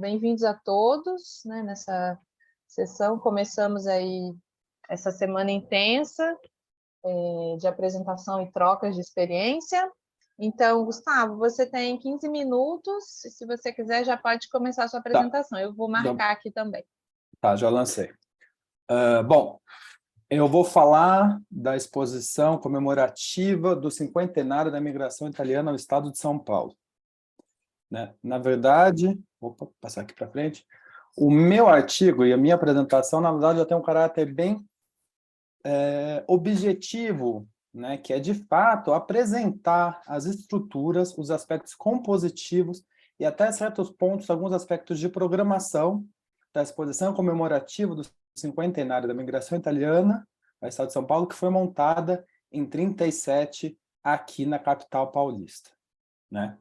Bem-vindos a todos, né, nessa sessão. Começamos aí essa semana intensa de apresentação e trocas de experiência. Então, Gustavo, você tem 15 minutos, e se você quiser já pode começar a sua apresentação. Eu vou marcar aqui também. Tá, já lancei. Bom, eu vou falar da exposição comemorativa do cinquentenário da imigração italiana ao estado de São Paulo. Né? Na verdade, vou passar aqui para frente, o meu artigo e a minha apresentação, na verdade, já tem um caráter bem objetivo, né? Que é, de fato, apresentar as estruturas, os aspectos compositivos e até certos pontos, alguns aspectos de programação da exposição comemorativa do cinquentenário da imigração italiana ao estado de São Paulo, que foi montada em 37 aqui na capital paulista, né?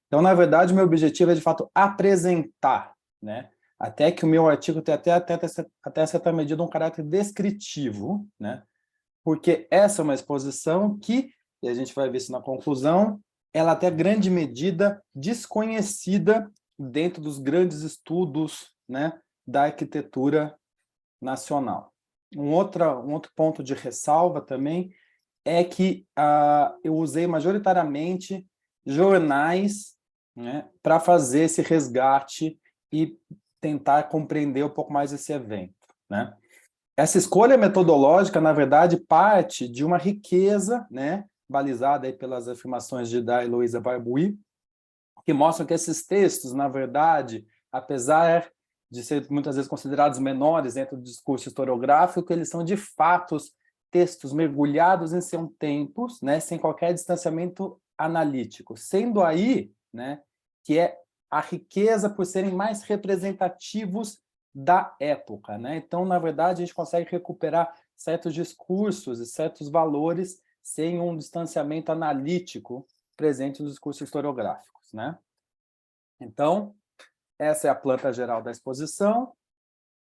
Então, na verdade, o meu objetivo é, de fato, apresentar, né? Até que o meu artigo tem até certa medida um caráter descritivo, né? Porque essa é uma exposição que, e a gente vai ver isso na conclusão, ela até grande medida desconhecida dentro dos grandes estudos, né, da arquitetura nacional. Um outro ponto de ressalva também é que eu usei majoritariamente jornais, né, para fazer esse resgate e tentar compreender um pouco mais esse evento, né? Essa escolha metodológica, na verdade, parte de uma riqueza, né, balizada aí pelas afirmações de da Heloísa Barbuy, que mostram que esses textos, na verdade, apesar de ser muitas vezes considerados menores dentro do discurso historiográfico, eles são, de fato, textos mergulhados em seus tempos, né, sem qualquer distanciamento analítico, sendo aí, né, que é a riqueza por serem mais representativos da época, né? Então, na verdade, a gente consegue recuperar certos discursos e certos valores sem um distanciamento analítico presente nos discursos historiográficos, né? Então, essa é a planta geral da exposição.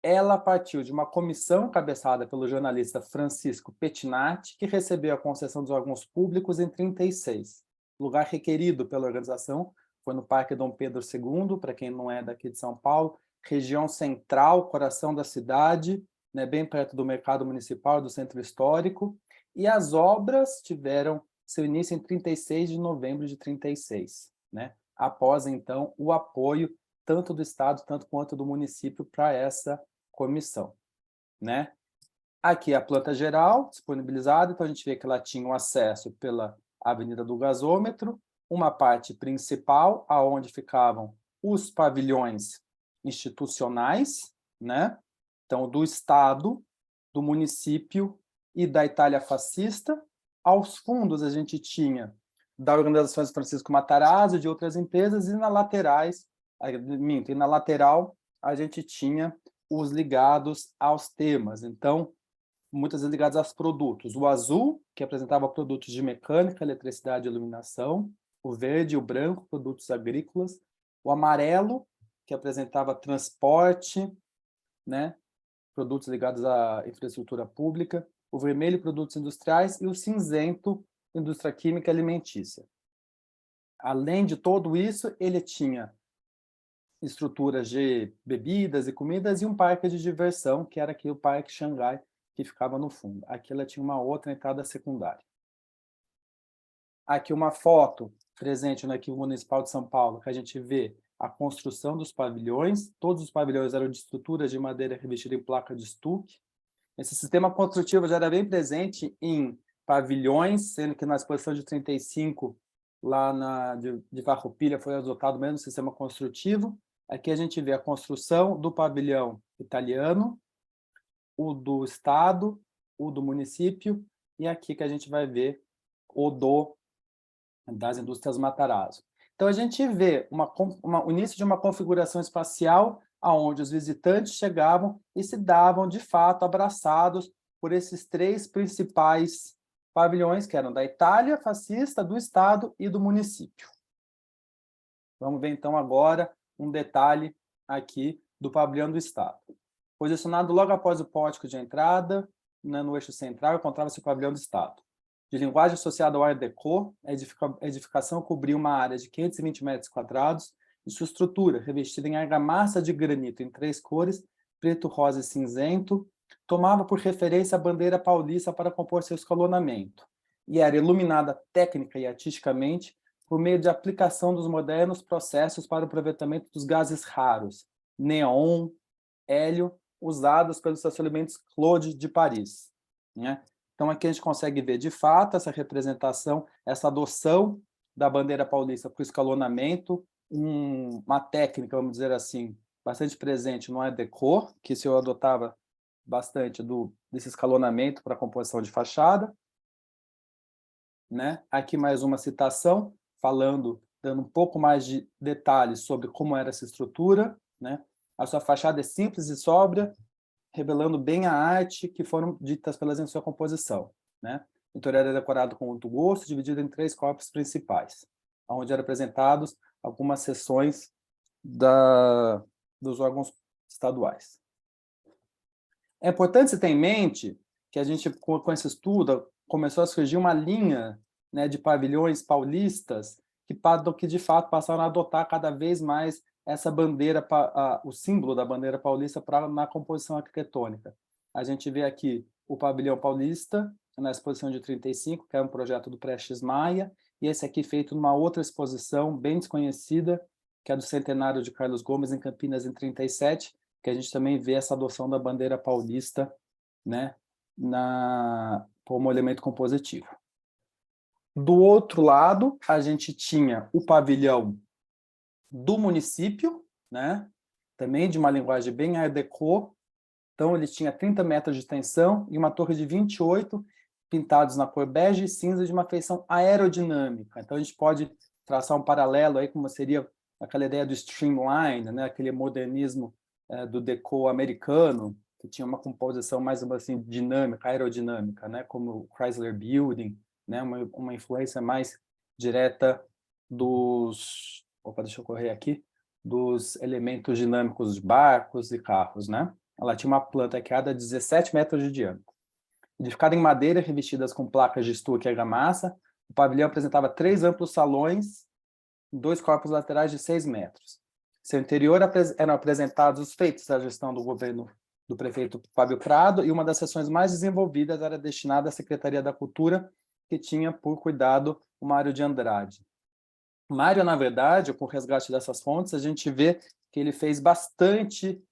Ela partiu de uma comissão cabeçada pelo jornalista Francisco Pettinati, que recebeu a concessão dos órgãos públicos em 36. O lugar requerido pela organização foi no Parque Dom Pedro II, para quem não é daqui de São Paulo, região central, coração da cidade, né, bem perto do mercado municipal, do centro histórico, e as obras tiveram seu início em 36 de novembro de 36, né, após, então, o apoio tanto do Estado, tanto quanto do município para essa comissão, né? Aqui a planta geral disponibilizada, então a gente vê que ela tinha um acesso pela Avenida do Gasômetro, uma parte principal, aonde ficavam os pavilhões institucionais, né? Então, do Estado, do município e da Itália fascista. Aos fundos a gente tinha da Organização Francisco Matarazzo, de outras empresas, e na lateral a gente tinha os ligados aos temas. Então, muitas vezes ligados aos produtos. O azul, que apresentava produtos de mecânica, eletricidade e iluminação. O verde e o branco, produtos agrícolas. O amarelo, que apresentava transporte, né? Produtos ligados à infraestrutura pública. O vermelho, produtos industriais. E o cinzento, indústria química e alimentícia. Além de tudo isso, ele tinha estruturas de bebidas e comidas e um parque de diversão, que era aqui o Parque Xangai, que ficava no fundo. Aqui ela tinha uma outra entrada secundária. Aqui uma foto presente no Arquivo Municipal de São Paulo, que a gente vê a construção dos pavilhões. Todos os pavilhões eram de estruturas de madeira revestida em placa de estuque. Esse sistema construtivo já era bem presente em pavilhões, sendo que na exposição de 35, lá de Farroupilha, foi adotado o mesmo sistema construtivo. Aqui a gente vê a construção do pavilhão italiano, o do Estado, o do município, e aqui que a gente vai ver o das indústrias Matarazzo. Então, a gente vê o início de uma configuração espacial onde os visitantes chegavam e se davam, de fato, abraçados por esses três principais pavilhões, que eram da Itália fascista, do Estado e do município. Vamos ver, então, agora um detalhe aqui do pavilhão do Estado. Posicionado logo após o pórtico de entrada, né, no eixo central, encontrava-se o pavilhão do Estado. De linguagem associada ao Art Deco, a edificação cobria uma área de 520 metros quadrados e sua estrutura, revestida em argamassa de granito em 3 cores, preto, rosa e cinzento, tomava por referência a bandeira paulista para compor seu escalonamento, e era iluminada técnica e artisticamente por meio de aplicação dos modernos processos para o aproveitamento dos gases raros, neon, hélio, usados pelos estacionamentos Claude de Paris, né? Então, aqui a gente consegue ver, de fato, essa representação, essa adoção da bandeira paulista para o escalonamento, uma técnica, vamos dizer assim, bastante presente no Art Deco, que se eu adotava bastante desse escalonamento para a composição de fachada, né? Aqui mais uma citação, dando um pouco mais de detalhes sobre como era essa estrutura, né? A sua fachada é simples e sóbria, revelando bem a arte que foram ditas pelas em sua composição, né? O interior é decorado com muito gosto, dividido em 3 corpos principais, onde eram apresentados algumas seções dos órgãos estaduais. É importante se ter em mente que a gente, com esse estudo, começou a surgir uma linha, né, de pavilhões paulistas que de fato passaram a adotar cada vez mais essa bandeira, o símbolo da bandeira paulista na composição arquitetônica. A gente vê aqui o pavilhão paulista, na exposição de 35, que é um projeto do Prestes Maia, e esse aqui feito numa outra exposição bem desconhecida, que é do centenário de Carlos Gomes, em Campinas, em 37, que a gente também vê essa adoção da bandeira paulista, né, como elemento compositivo. Do outro lado, a gente tinha o pavilhão do município, né, também de uma linguagem bem Art Deco. Então, ele tinha 30 metros de extensão e uma torre de 28, pintados na cor bege e cinza, de uma feição aerodinâmica. Então, a gente pode traçar um paralelo aí, como seria aquela ideia do streamline, né, aquele modernismo do Deco americano, que tinha uma composição mais assim, dinâmica, aerodinâmica, né, como o Chrysler Building, né, uma influência mais direta dos... Opa, deixa eu correr aqui. Dos elementos dinâmicos de barcos e carros, né? Ela tinha uma planta arqueada de 17 metros de diâmetro. Edificada em madeira, revestidas com placas de estuque e argamassa, o pavilhão apresentava 3 amplos salões, 2 corpos laterais de 6 metros. Seu interior eram apresentados os feitos da gestão do governo do prefeito Fábio Prado, e uma das seções mais desenvolvidas era destinada à Secretaria da Cultura, que tinha por cuidado o Mário de Andrade. Mário, na verdade, com o resgate dessas fontes, a gente vê que ele fez bastante,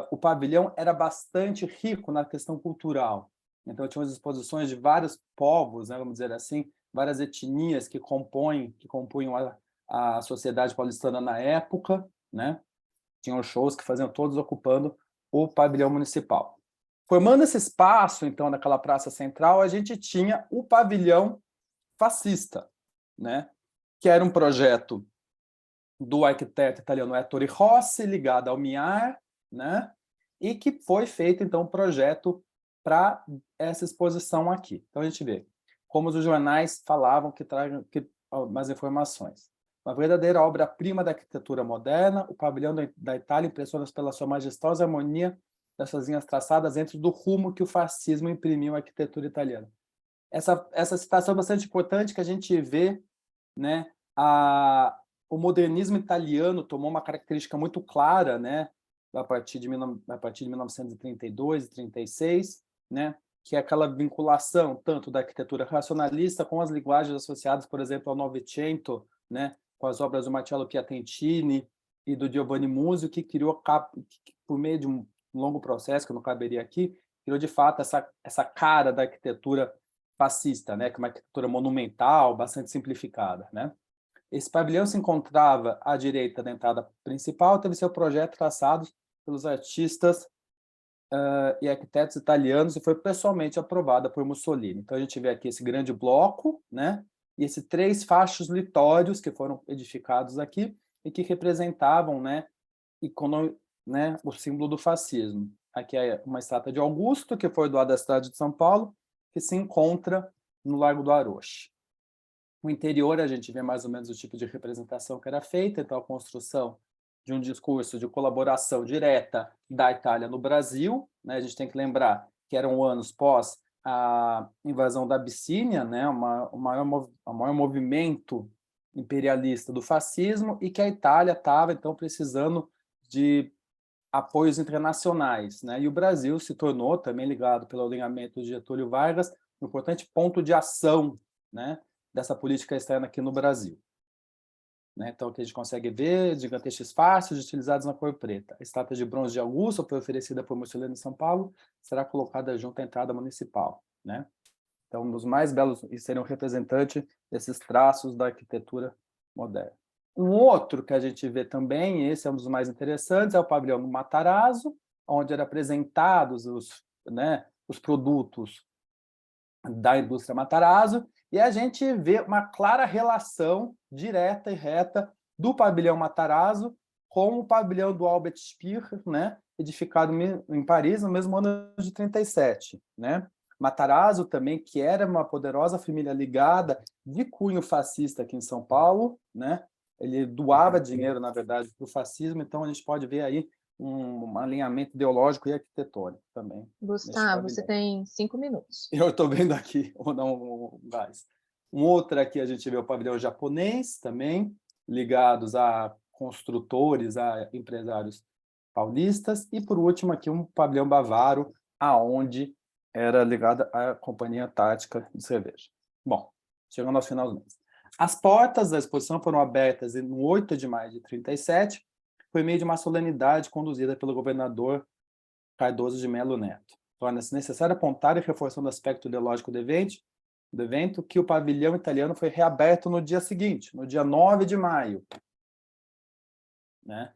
o pavilhão era bastante rico na questão cultural. Então, tinha as exposições de vários povos, né, vamos dizer assim, várias etnias que compunham a sociedade paulistana na época, né? Tinham shows que faziam todos ocupando o pavilhão municipal. Formando esse espaço, então, naquela praça central, a gente tinha o pavilhão fascista, né? Que era um projeto do arquiteto italiano Ettore Rossi, ligado ao MIAR, né? E que foi feito, então, um projeto para essa exposição aqui. Então, a gente vê como os jornais falavam que tragam mais informações. Uma verdadeira obra-prima da arquitetura moderna, o pavilhão da Itália impressiona pela sua majestosa harmonia dessas linhas traçadas dentro do rumo que o fascismo imprimiu à arquitetura italiana. Essa citação é bastante importante, que a gente vê, né, o modernismo italiano tomou uma característica muito clara, né, a partir de 1932 e 36, né, que é aquela vinculação tanto da arquitetura racionalista com as linguagens associadas, por exemplo, ao Novecento, né, com as obras do Marcello Piacentini e do Giovanni Muzio, que criou, por meio de um longo processo, que eu não caberia aqui, criou de fato essa cara da arquitetura fascista, né, que é uma arquitetura monumental, bastante simplificada, né? Esse pavilhão se encontrava à direita da entrada principal, teve seu projeto traçado pelos artistas e arquitetos italianos e foi pessoalmente aprovada por Mussolini. Então, a gente vê aqui esse grande bloco, né? E esses 3 fachos litórios que foram edificados aqui e que representavam, né, o símbolo do fascismo. Aqui é uma estátua de Augusto, que foi doada à cidade de São Paulo, que se encontra no Largo do Aroche. No interior, a gente vê mais ou menos o tipo de representação que era feita, então a construção de um discurso de colaboração direta da Itália no Brasil, né? A gente tem que lembrar que eram anos pós a invasão da Abissínia, né? O maior movimento imperialista do fascismo e que a Itália estava, então, precisando de apoios internacionais, né? E o Brasil se tornou, também ligado pelo alinhamento de Getúlio Vargas, um importante ponto de ação, né, dessa política externa aqui no Brasil. Né? Então, aqui a gente consegue ver gigantescos fáceis utilizados na cor preta. A estátua de bronze de Augusto foi oferecida por Mussolini em São Paulo, será colocada junto à entrada municipal. Né? Então, um dos mais belos e seria um representante desses traços da arquitetura moderna. Um outro que a gente vê também, esse é um dos mais interessantes, é o pavilhão do Matarazzo, onde eram apresentados os produtos da indústria Matarazzo, e a gente vê uma clara relação direta e reta do pavilhão Matarazzo com o pavilhão do Albert Speer, né, edificado em Paris no mesmo ano de 37, né? Matarazzo também, que era uma poderosa família ligada de cunho fascista aqui em São Paulo, né? Ele doava dinheiro, na verdade, para o fascismo, então a gente pode ver aí um alinhamento ideológico e arquitetônico também. Gustavo, você tem 5 minutos. Eu estou vendo aqui, vou dar um gás. Um outro aqui a gente vê o pavilhão japonês também, ligados a construtores, a empresários paulistas, e por último aqui um pavilhão bavaro, aonde era ligada à Companhia Antártica de Cerveja. Bom, chegando ao final do mês. As portas da exposição foram abertas no 8 de maio de 37, por meio de uma solenidade conduzida pelo governador Cardoso de Melo Neto. Torna-se necessário apontar e reforçando o aspecto ideológico do evento, que o pavilhão italiano foi reaberto no dia seguinte, no dia 9 de maio. Né?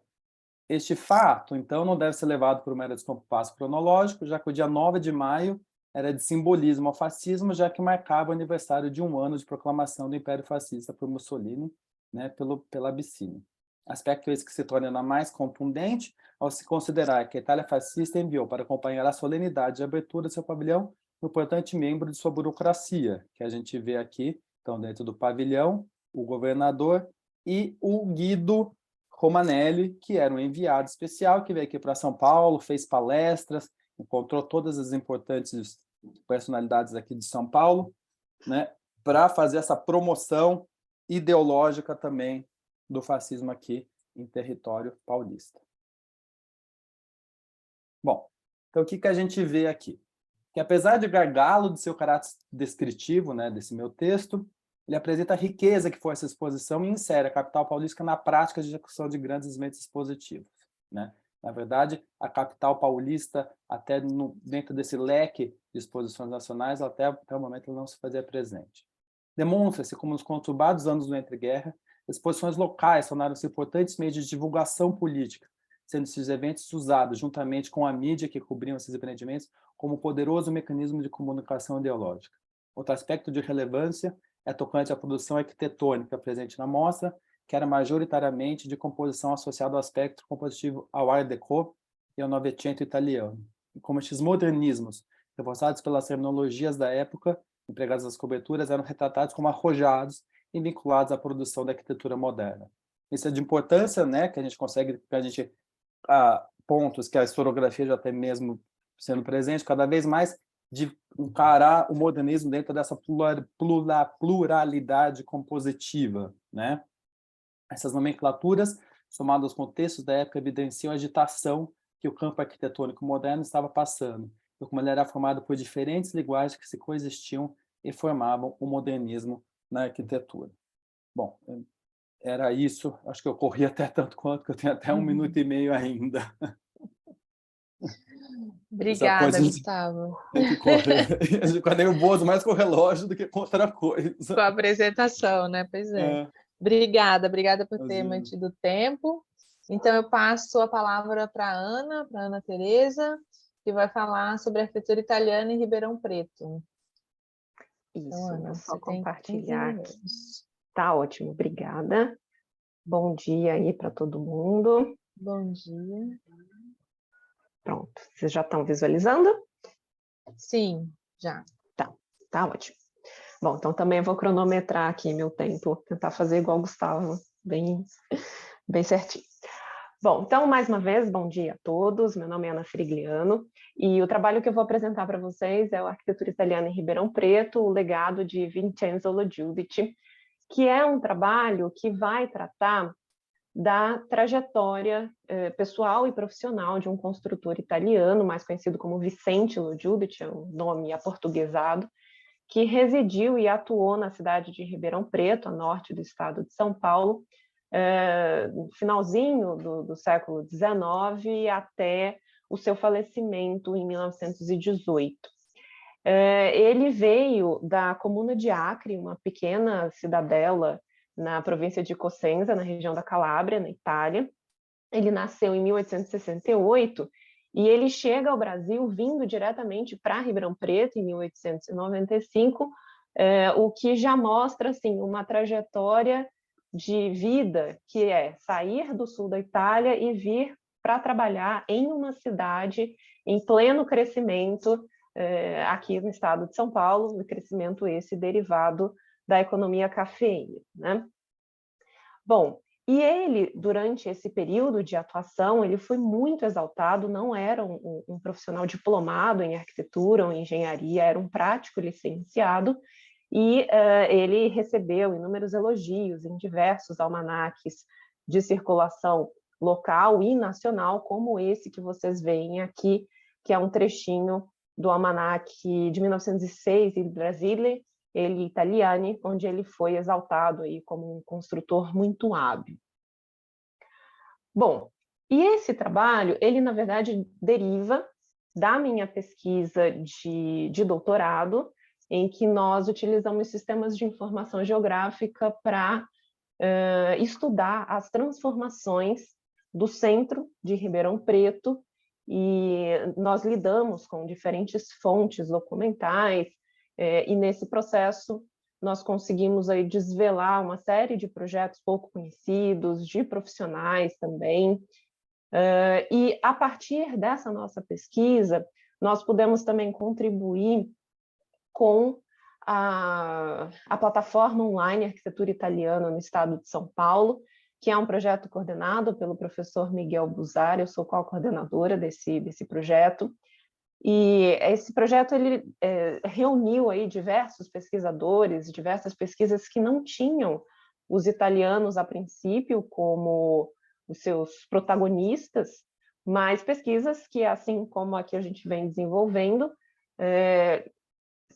Este fato, então, não deve ser levado por um mero descompasso cronológico, já que o dia 9 de maio era de simbolismo ao fascismo, já que marcava o aniversário de 1 ano de proclamação do Império Fascista por Mussolini, né, pela Abissínia. Aspecto esse que se torna ainda mais contundente ao se considerar que a Itália fascista enviou para acompanhar a solenidade de abertura do seu pavilhão um importante membro de sua burocracia, que a gente vê aqui, então, dentro do pavilhão, o governador e o Guido Romanelli, que era um enviado especial, que veio aqui para São Paulo, fez palestras, encontrou todas as importantes personalidades aqui de São Paulo, né, para fazer essa promoção ideológica também do fascismo aqui em território paulista. Bom, então o que a gente vê aqui? Que apesar de gargalo de seu caráter descritivo, né, desse meu texto, ele apresenta a riqueza que foi essa exposição e insere a capital paulista na prática de execução de grandes eventos expositivos. Né? Na verdade, a capital paulista, até dentro desse leque de exposições nacionais, até o momento não se fazia presente. Demonstra-se como nos conturbados anos do entreguerra, exposições locais tornaram-se importantes meios de divulgação política, sendo esses eventos usados, juntamente com a mídia que cobriam esses empreendimentos, como poderoso mecanismo de comunicação ideológica. Outro aspecto de relevância é tocante à produção arquitetônica presente na mostra, que era majoritariamente de composição associada ao aspecto compositivo ao Art Deco e ao Novecento italiano. E como estes modernismos, reforçados pelas terminologias da época, empregados nas coberturas, eram retratados como arrojados e vinculados à produção da arquitetura moderna. Isso é de importância, né, que a gente consegue, pontos que a historiografia já tem mesmo sendo presente, cada vez mais de encarar o modernismo dentro dessa pluralidade compositiva, né? Essas nomenclaturas, somadas aos contextos da época, evidenciam a agitação que o campo arquitetônico moderno estava passando, e como ele era formado por diferentes linguagens que se coexistiam e formavam o modernismo na arquitetura. Bom, era isso. Acho que eu corri até tanto quanto, que eu tenho até 1 minuto e meio ainda. Obrigada, Gustavo. Tem que correr. Eu nervoso mais com o relógio do que com outra coisa. Com a apresentação, né? Pois é. Obrigada por ter Imagina. mantido o tempo. Então, eu passo a palavra para a Ana Tereza, que vai falar sobre a arquitetura italiana em Ribeirão Preto. Isso, Então, Ana, só você tem compartilhar aqui. Tá ótimo, obrigada. Bom dia aí para todo mundo. Bom dia. Pronto, vocês já estão visualizando? Sim, já. Tá ótimo. Bom, então também vou cronometrar aqui meu tempo, tentar fazer igual o Gustavo, bem certinho. Bom, então, mais uma vez, bom dia a todos. Meu nome é Ana Firigliano e o trabalho que eu vou apresentar para vocês é o Arquitetura Italiana em Ribeirão Preto, o legado de Vincenzo Lo Giudice, que é um trabalho que vai tratar da trajetória pessoal e profissional de um construtor italiano, mais conhecido como Vicente Lo Giudice, é um nome aportuguesado, que residiu e atuou na cidade de Ribeirão Preto, a norte do estado de São Paulo, no finalzinho do século XIX até o seu falecimento em 1918. Ele veio da comuna de Acre, uma pequena cidadela na província de Cosenza, na região da Calábria, na Itália. Ele nasceu em 1868 e ele chega ao Brasil vindo diretamente para Ribeirão Preto, em 1895, o que já mostra assim, uma trajetória de vida que é sair do sul da Itália e vir para trabalhar em uma cidade em pleno crescimento, aqui no estado de São Paulo, crescimento esse derivado da economia cafeeira, né? Bom, e ele, durante esse período de atuação, ele foi muito exaltado, não era um profissional diplomado em arquitetura ou engenharia, era um prático licenciado, e ele recebeu inúmeros elogios em diversos almanaques de circulação local e nacional, como esse que vocês veem aqui, que é um trechinho do almanaque de 1906, Il Brasile e gli Italiani, onde ele foi exaltado aí como um construtor muito hábil. Bom, e esse trabalho, ele na verdade deriva da minha pesquisa de doutorado, em que nós utilizamos sistemas de informação geográfica para estudar as transformações do centro de Ribeirão Preto, e nós lidamos com diferentes fontes documentais, e nesse processo nós conseguimos aí desvelar uma série de projetos pouco conhecidos, de profissionais também, e a partir dessa nossa pesquisa, nós pudemos também contribuir com a plataforma online Arquitetura Italiana no estado de São Paulo, que é um projeto coordenado pelo professor Miguel Busari, eu sou co-coordenadora desse projeto, e esse projeto ele reuniu aí diversos pesquisadores, diversas pesquisas que não tinham os italianos a princípio como os seus protagonistas, mas pesquisas que, assim como a que a gente vem desenvolvendo,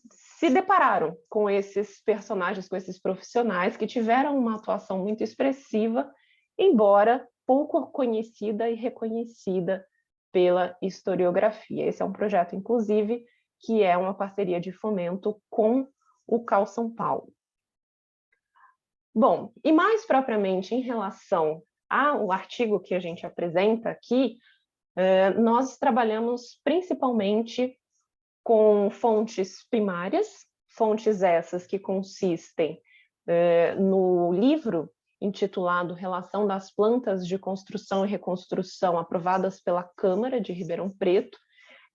se depararam com esses personagens, com esses profissionais que tiveram uma atuação muito expressiva, embora pouco conhecida e reconhecida pela historiografia. Esse é um projeto, inclusive, que é uma parceria de fomento com o CAU São Paulo. Bom, e mais propriamente em relação ao artigo que a gente apresenta aqui, nós trabalhamos principalmente com fontes primárias, fontes essas que consistem no livro intitulado Relação das Plantas de Construção e Reconstrução aprovadas pela Câmara de Ribeirão Preto,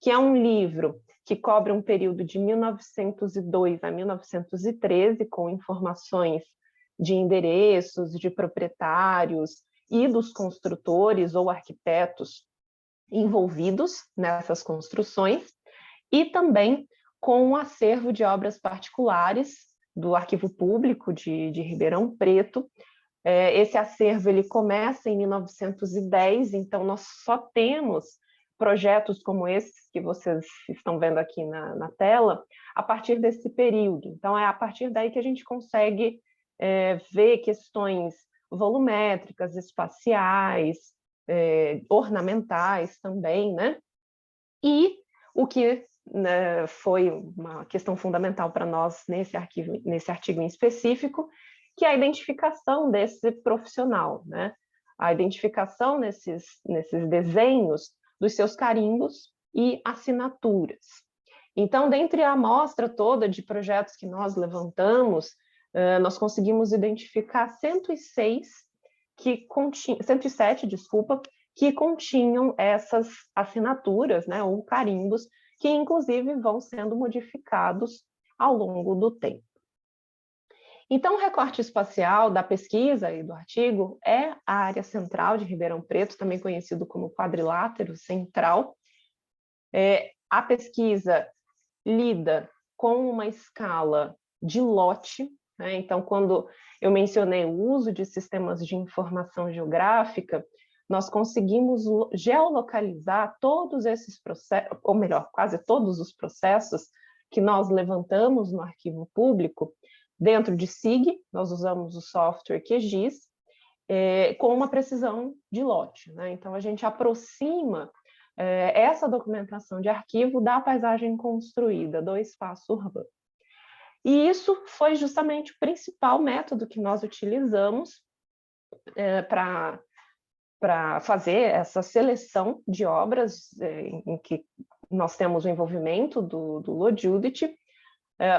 que é um livro que cobre um período de 1902 a 1913, com informações de endereços, de proprietários e dos construtores ou arquitetos envolvidos nessas construções, e também com um acervo de obras particulares do Arquivo Público de Ribeirão Preto. Esse acervo ele começa em 1910, então nós só temos projetos como esses que vocês estão vendo aqui na tela, a partir desse período. Então é a partir daí que a gente consegue ver questões volumétricas, espaciais, ornamentais também, né? E o que foi uma questão fundamental para nós nesse artigo em específico, que é a identificação desse profissional, né? A identificação nesses desenhos dos seus carimbos e assinaturas. Então, dentre a amostra toda de projetos que nós levantamos, nós conseguimos identificar 107, que continham essas assinaturas, né, ou carimbos, que inclusive vão sendo modificados ao longo do tempo. Então, o recorte espacial da pesquisa e do artigo é a área central de Ribeirão Preto, também conhecido como quadrilátero central. A pesquisa lida com uma escala de lote, né? Então, quando eu mencionei o uso de sistemas de informação geográfica, nós conseguimos geolocalizar todos esses processos, ou melhor, quase todos os processos que nós levantamos no arquivo público. Dentro de SIG, nós usamos o software QGIS, com uma precisão de lote, né? Então, a gente aproxima essa documentação de arquivo da paisagem construída, do espaço urbano. E isso foi justamente o principal método que nós utilizamos para fazer essa seleção de obras em que nós temos o envolvimento do LoJudit.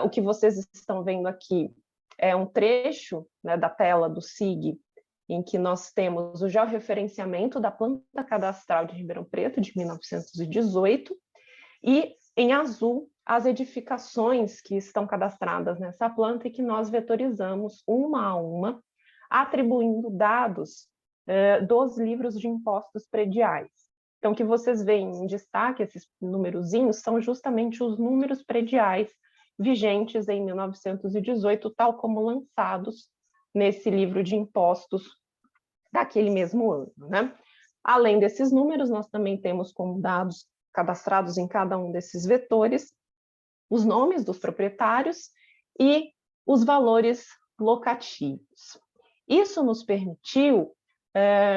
O que vocês estão vendo aqui é um trecho, né, da tela do SIG, em que nós temos o georreferenciamento da planta cadastral de Ribeirão Preto, de 1918, e, em azul, as edificações que estão cadastradas nessa planta e que nós vetorizamos uma a uma, atribuindo dados dos livros de impostos prediais. Então, o que vocês veem em destaque, esses numerozinhos, são justamente os números prediais vigentes em 1918, tal como lançados nesse livro de impostos daquele mesmo ano, né? Além desses números, nós também temos como dados cadastrados em cada um desses vetores os nomes dos proprietários e os valores locativos. Isso nos permitiu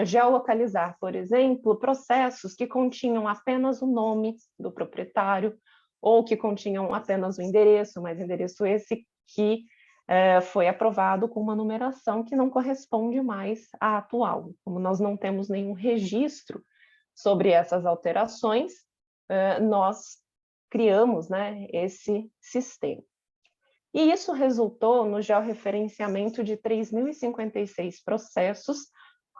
geolocalizar, por exemplo, processos que continham apenas o nome do proprietário ou que continham apenas o endereço, mas endereço esse que foi aprovado com uma numeração que não corresponde mais à atual. Como nós não temos nenhum registro sobre essas alterações, nós criamos, né, esse sistema. E isso resultou no georreferenciamento de 3.056 processos,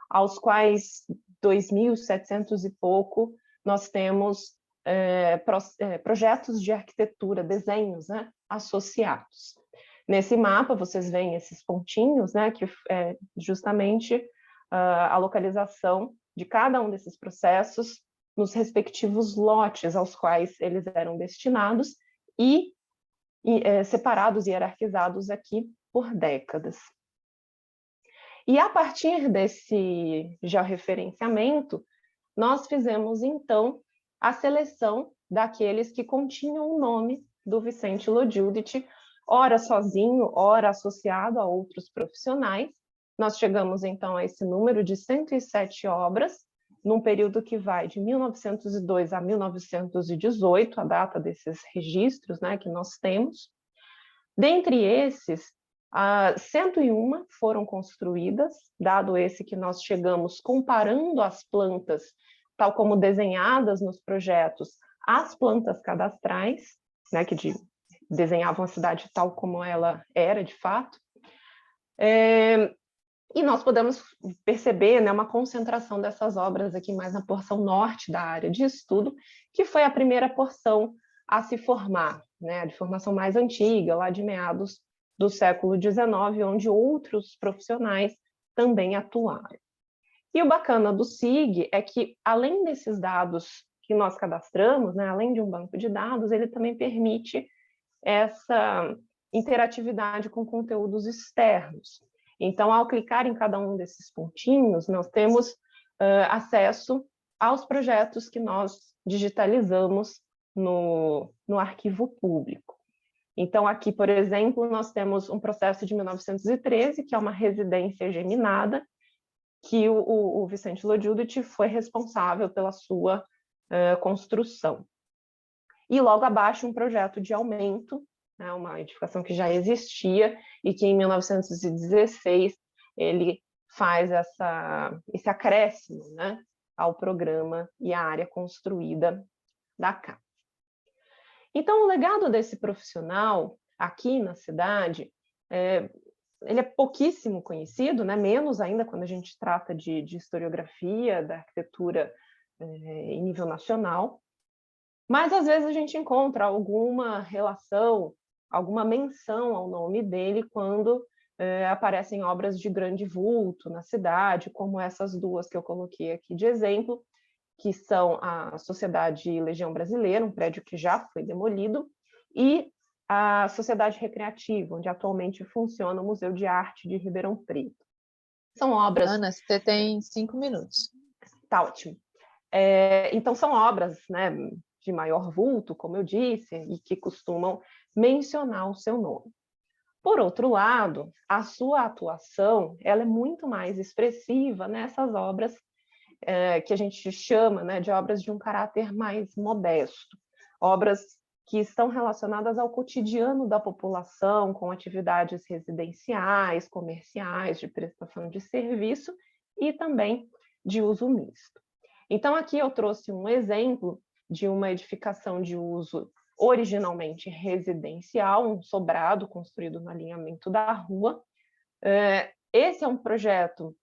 aos quais 2.700 e pouco nós temos projetos de arquitetura, desenhos, né, associados. Nesse mapa, vocês veem esses pontinhos, né, que é justamente a localização de cada um desses processos nos respectivos lotes aos quais eles eram destinados e separados e hierarquizados aqui por décadas. E a partir desse georreferenciamento, nós fizemos, então, a seleção daqueles que continham o nome do Vicente LoJudit, ora sozinho, ora associado a outros profissionais. Nós chegamos, então, a esse número de 107 obras, num período que vai de 1902 a 1918, a data desses registros, né, que nós temos. Dentre esses, 101 foram construídas, dado esse que nós chegamos comparando as plantas, tal como desenhadas nos projetos, às plantas cadastrais, né, que desenhavam a cidade tal como ela era de fato. E nós podemos perceber, né, uma concentração dessas obras aqui mais na porção norte da área de estudo, que foi a primeira porção a se formar, né, de formação mais antiga, lá de meados do século XIX, onde outros profissionais também atuaram. E o bacana do SIG é que, além desses dados que nós cadastramos, né, além de um banco de dados, ele também permite essa interatividade com conteúdos externos. Então, ao clicar em cada um desses pontinhos, nós temos acesso aos projetos que nós digitalizamos no arquivo público. Então, aqui, por exemplo, nós temos um processo de 1913, que é uma residência geminada, que o Vicente LoJudit foi responsável pela sua construção. E logo abaixo, um projeto de aumento, né, uma edificação que já existia e que em 1916 ele faz esse acréscimo, né, ao programa e à área construída da casa. Então, o legado desse profissional aqui na cidade, ele é pouquíssimo conhecido, né, menos ainda quando a gente trata de historiografia, da arquitetura em nível nacional, mas às vezes a gente encontra alguma relação, alguma menção ao nome dele quando aparecem obras de grande vulto na cidade, como essas duas que eu coloquei aqui de exemplo, que são a Sociedade Legião Brasileira, um prédio que já foi demolido, e a Sociedade Recreativa, onde atualmente funciona o Museu de Arte de Ribeirão Preto. São obras... Ana, você tem 5 minutos. Tá ótimo. Então, são obras, né, de maior vulto, como eu disse, e que costumam mencionar o seu nome. Por outro lado, a sua atuação ela é muito mais expressiva nessas obras que a gente chama, né, de obras de um caráter mais modesto, obras que estão relacionadas ao cotidiano da população, com atividades residenciais, comerciais, de prestação de serviço e também de uso misto. Então, aqui eu trouxe um exemplo de uma edificação de uso originalmente residencial, um sobrado construído no alinhamento da rua. Esse é um projeto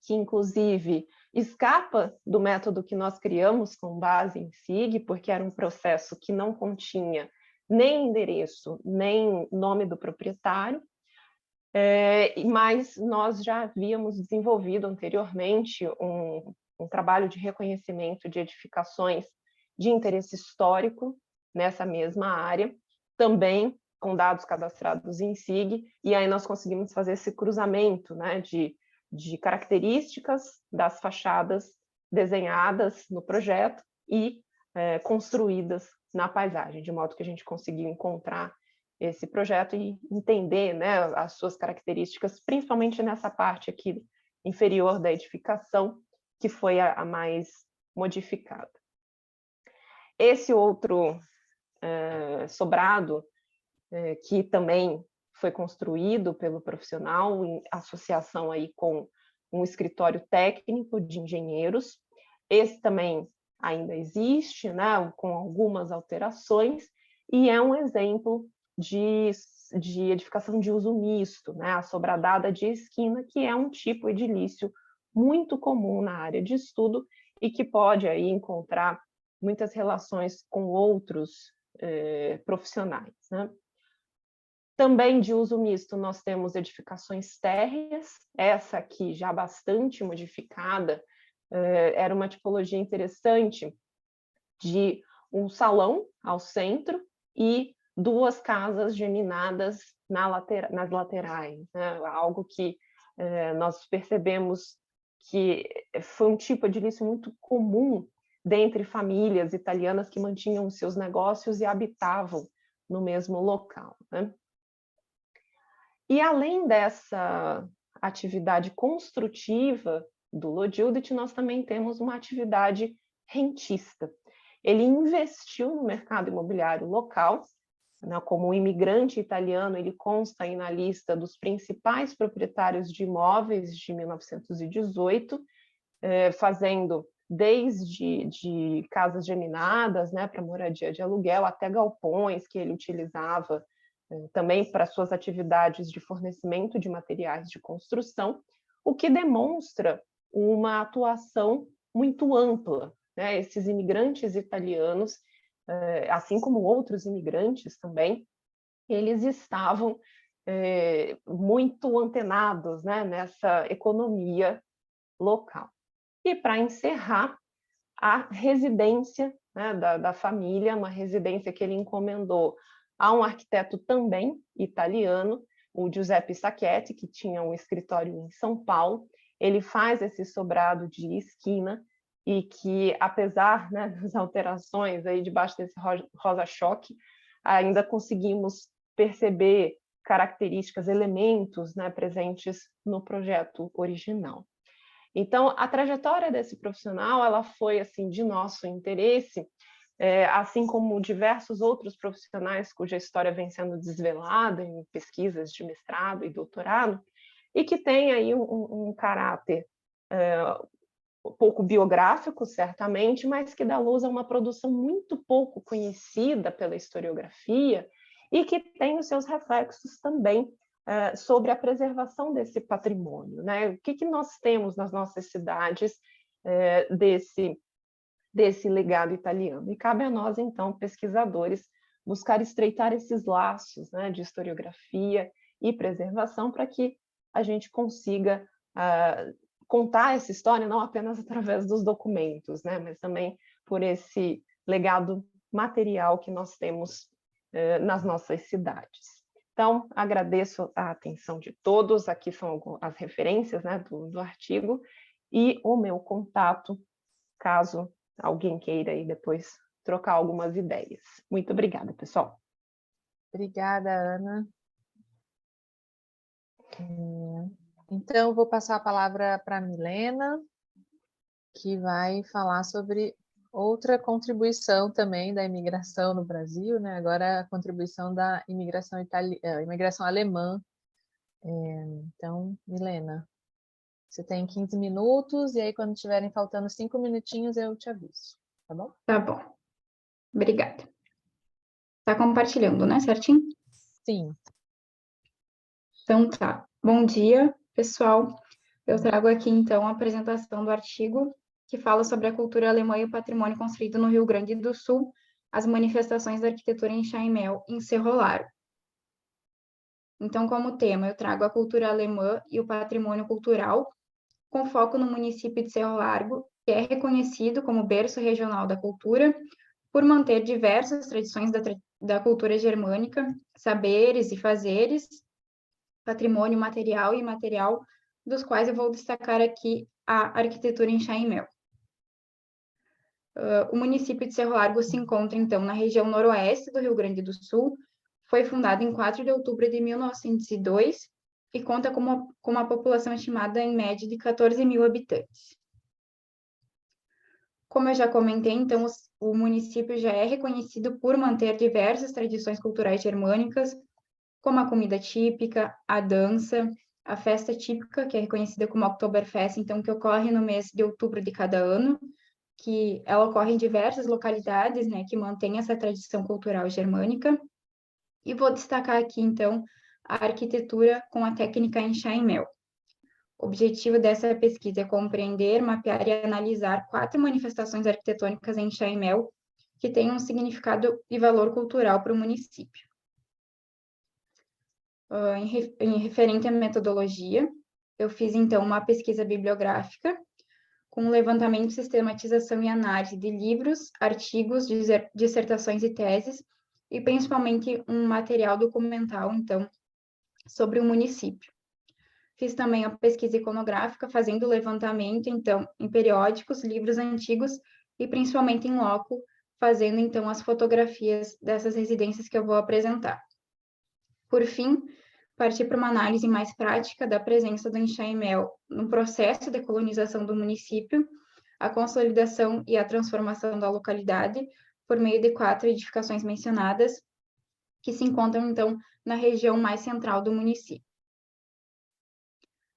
que, inclusive, escapa do método que nós criamos com base em SIG, porque era um processo que não continha nem endereço, nem nome do proprietário, mas nós já havíamos desenvolvido anteriormente um trabalho de reconhecimento de edificações de interesse histórico nessa mesma área, também com dados cadastrados em SIG, e aí nós conseguimos fazer esse cruzamento, né, de características das fachadas desenhadas no projeto e construídas na paisagem, de modo que a gente conseguiu encontrar esse projeto e entender, né, as suas características, principalmente nessa parte aqui inferior da edificação, que foi a mais modificada. Esse outro sobrado, que também foi construído pelo profissional em associação aí com um escritório técnico de engenheiros. Esse também ainda existe, né, com algumas alterações, e é um exemplo de edificação de uso misto, né, a sobradada de esquina, que é um tipo edilício muito comum na área de estudo e que pode aí encontrar muitas relações com outros profissionais, né? Também de uso misto, nós temos edificações térreas, essa aqui já bastante modificada, era uma tipologia interessante de um salão ao centro e 2 casas geminadas nas laterais, né? Algo que nós percebemos que foi um tipo de edilício muito comum dentre famílias italianas que mantinham seus negócios e habitavam no mesmo local, né? E além dessa atividade construtiva do Logildet, nós também temos uma atividade rentista. Ele investiu no mercado imobiliário local, né, como um imigrante italiano, ele consta aí na lista dos principais proprietários de imóveis de 1918, fazendo desde casas geminadas, né, para moradia de aluguel, até galpões que ele utilizava também para suas atividades de fornecimento de materiais de construção, o que demonstra uma atuação muito ampla, né? Esses imigrantes italianos, assim como outros imigrantes também, eles estavam muito antenados, né, nessa economia local. E para encerrar, a residência, né, da família, uma residência que ele encomendou a um arquiteto também italiano, o Giuseppe Sacchetti, que tinha um escritório em São Paulo. Ele faz esse sobrado de esquina e que, apesar, né, das alterações aí debaixo desse rosa-choque, ainda conseguimos perceber características, elementos, né, presentes no projeto original. Então, a trajetória desse profissional, ela foi assim de nosso interesse, assim como diversos outros profissionais cuja história vem sendo desvelada em pesquisas de mestrado e doutorado, e que tem aí um caráter um pouco biográfico, certamente, mas que dá luz a uma produção muito pouco conhecida pela historiografia e que tem os seus reflexos também sobre a preservação desse patrimônio, né? O que nós temos nas nossas cidades desse legado italiano? E cabe a nós, então, pesquisadores, buscar estreitar esses laços, né, de historiografia e preservação para que a gente consiga contar essa história não apenas através dos documentos, né, mas também por esse legado material que nós temos nas nossas cidades. Então, agradeço a atenção de todos, aqui são as referências, né, do artigo, e o meu contato, caso alguém queira aí depois trocar algumas ideias. Muito obrigada, pessoal. Obrigada, Ana. Então, vou passar a palavra para a Milena, que vai falar sobre outra contribuição também da imigração no Brasil, né? Agora a contribuição da imigração imigração alemã. Então, Milena, você tem 15 minutos, e aí quando estiverem faltando 5 minutinhos eu te aviso, tá bom? Tá bom. Obrigada. Tá compartilhando, né, certinho? Sim. Então tá. Bom dia, pessoal. Eu trago aqui, então, a apresentação do artigo que fala sobre a cultura alemã e o patrimônio construído no Rio Grande do Sul, as manifestações da arquitetura em Chaimel, em Cerro Largo. Então, como tema, eu trago a cultura alemã e o patrimônio cultural, com foco no município de Cerro Largo, que é reconhecido como berço regional da cultura, por manter diversas tradições da cultura germânica, saberes e fazeres, patrimônio material e imaterial, dos quais eu vou destacar aqui a arquitetura em Chaimel. O município de Cerro Largo se encontra, então, na região noroeste do Rio Grande do Sul, foi fundado em 4 de outubro de 1902 e conta com uma população estimada em média de 14 mil habitantes. Como eu já comentei, então, o município já é reconhecido por manter diversas tradições culturais germânicas, como a comida típica, a dança, a festa típica, que é reconhecida como Oktoberfest, então, que ocorre no mês de outubro de cada ano, que ela ocorre em diversas localidades, né, que mantém essa tradição cultural germânica. E vou destacar aqui, então, a arquitetura com a técnica em Chaimel. O objetivo dessa pesquisa é compreender, mapear e analisar 4 manifestações arquitetônicas em Chaimel que têm um significado e valor cultural para o município. Em referente à metodologia, eu fiz, então, uma pesquisa bibliográfica com levantamento, sistematização e análise de livros, artigos, dissertações e teses, e principalmente um material documental, então, sobre o município. Fiz também a pesquisa iconográfica, fazendo levantamento, então, em periódicos, livros antigos e principalmente em loco, fazendo, então, as fotografias dessas residências que eu vou apresentar. Por fim, parti para uma análise mais prática da presença do enxaimel no processo de colonização do município, a consolidação e a transformação da localidade por meio de 4 edificações mencionadas, que se encontram, então, na região mais central do município.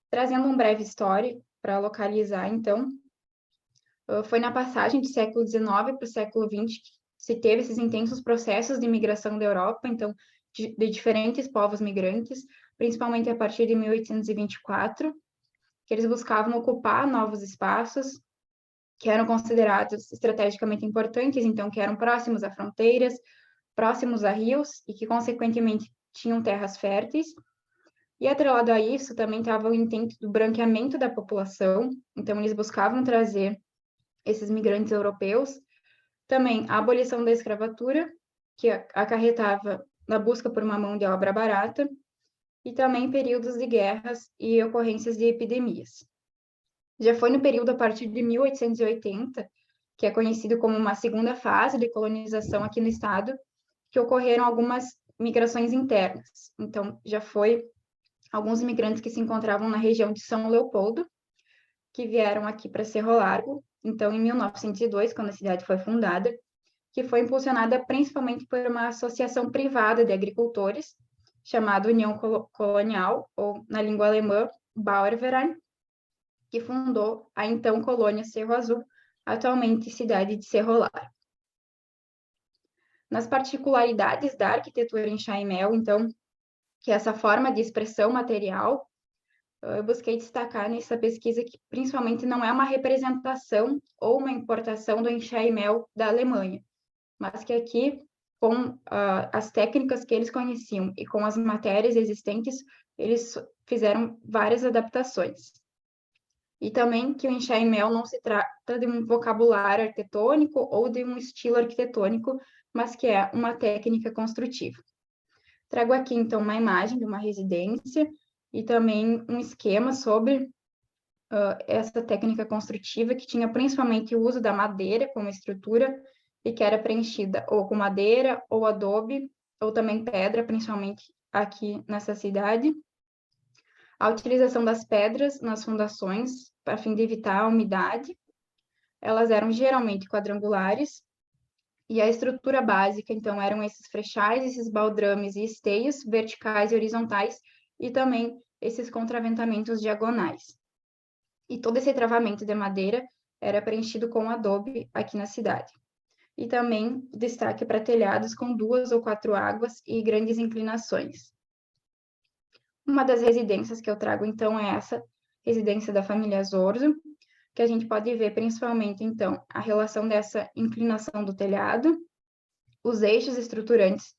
Trazendo um breve histórico para localizar, então, foi na passagem do século XIX para o século XX que se teve esses intensos processos de imigração da Europa, então, de diferentes povos migrantes, principalmente a partir de 1824, que eles buscavam ocupar novos espaços que eram considerados estrategicamente importantes, então, que eram próximos a fronteiras, próximos a rios e que, consequentemente, tinham terras férteis. E atrelado a isso, também estava o intento do branqueamento da população, então eles buscavam trazer esses migrantes europeus, também a abolição da escravatura, que acarretava na busca por uma mão de obra barata, e também períodos de guerras e ocorrências de epidemias. Já foi no período a partir de 1880, que é conhecido como uma segunda fase de colonização aqui no estado, que ocorreram algumas migrações internas. Então, já foi alguns imigrantes que se encontravam na região de São Leopoldo, que vieram aqui para Cerro Largo, então, em 1902, quando a cidade foi fundada, que foi impulsionada principalmente por uma associação privada de agricultores, chamada União Colonial, ou, na língua alemã, Bauernverein, que fundou a então colônia Cerro Azul, atualmente cidade de Cerro Largo. Nas particularidades da arquitetura em Chaimel, então, que é essa forma de expressão material, eu busquei destacar nessa pesquisa que principalmente não é uma representação ou uma importação do enxaimel da Alemanha, mas que aqui, com as técnicas que eles conheciam e com as matérias existentes, eles fizeram várias adaptações. e também que o enxaimel não se trata de um vocabulário arquitetônico ou de um estilo arquitetônico, mas que é uma técnica construtiva. Trago aqui, então, uma imagem de uma residência e também um esquema sobre essa técnica construtiva, que tinha principalmente o uso da madeira como estrutura e que era preenchida ou com madeira, ou adobe, ou também pedra, principalmente aqui nessa cidade. A utilização das pedras nas fundações, a fim de evitar a umidade. Elas eram geralmente quadrangulares, e a estrutura básica, então, eram esses freixais, esses baldrames e esteios verticais e horizontais, e também esses contraventamentos diagonais. E todo esse travamento de madeira era preenchido com adobe aqui na cidade. E também destaque para telhados com 2 ou 4 águas e grandes inclinações. Uma das residências que eu trago, então, é essa residência da família Zorzo, que a gente pode ver principalmente, então, a relação dessa inclinação do telhado, os eixos estruturantes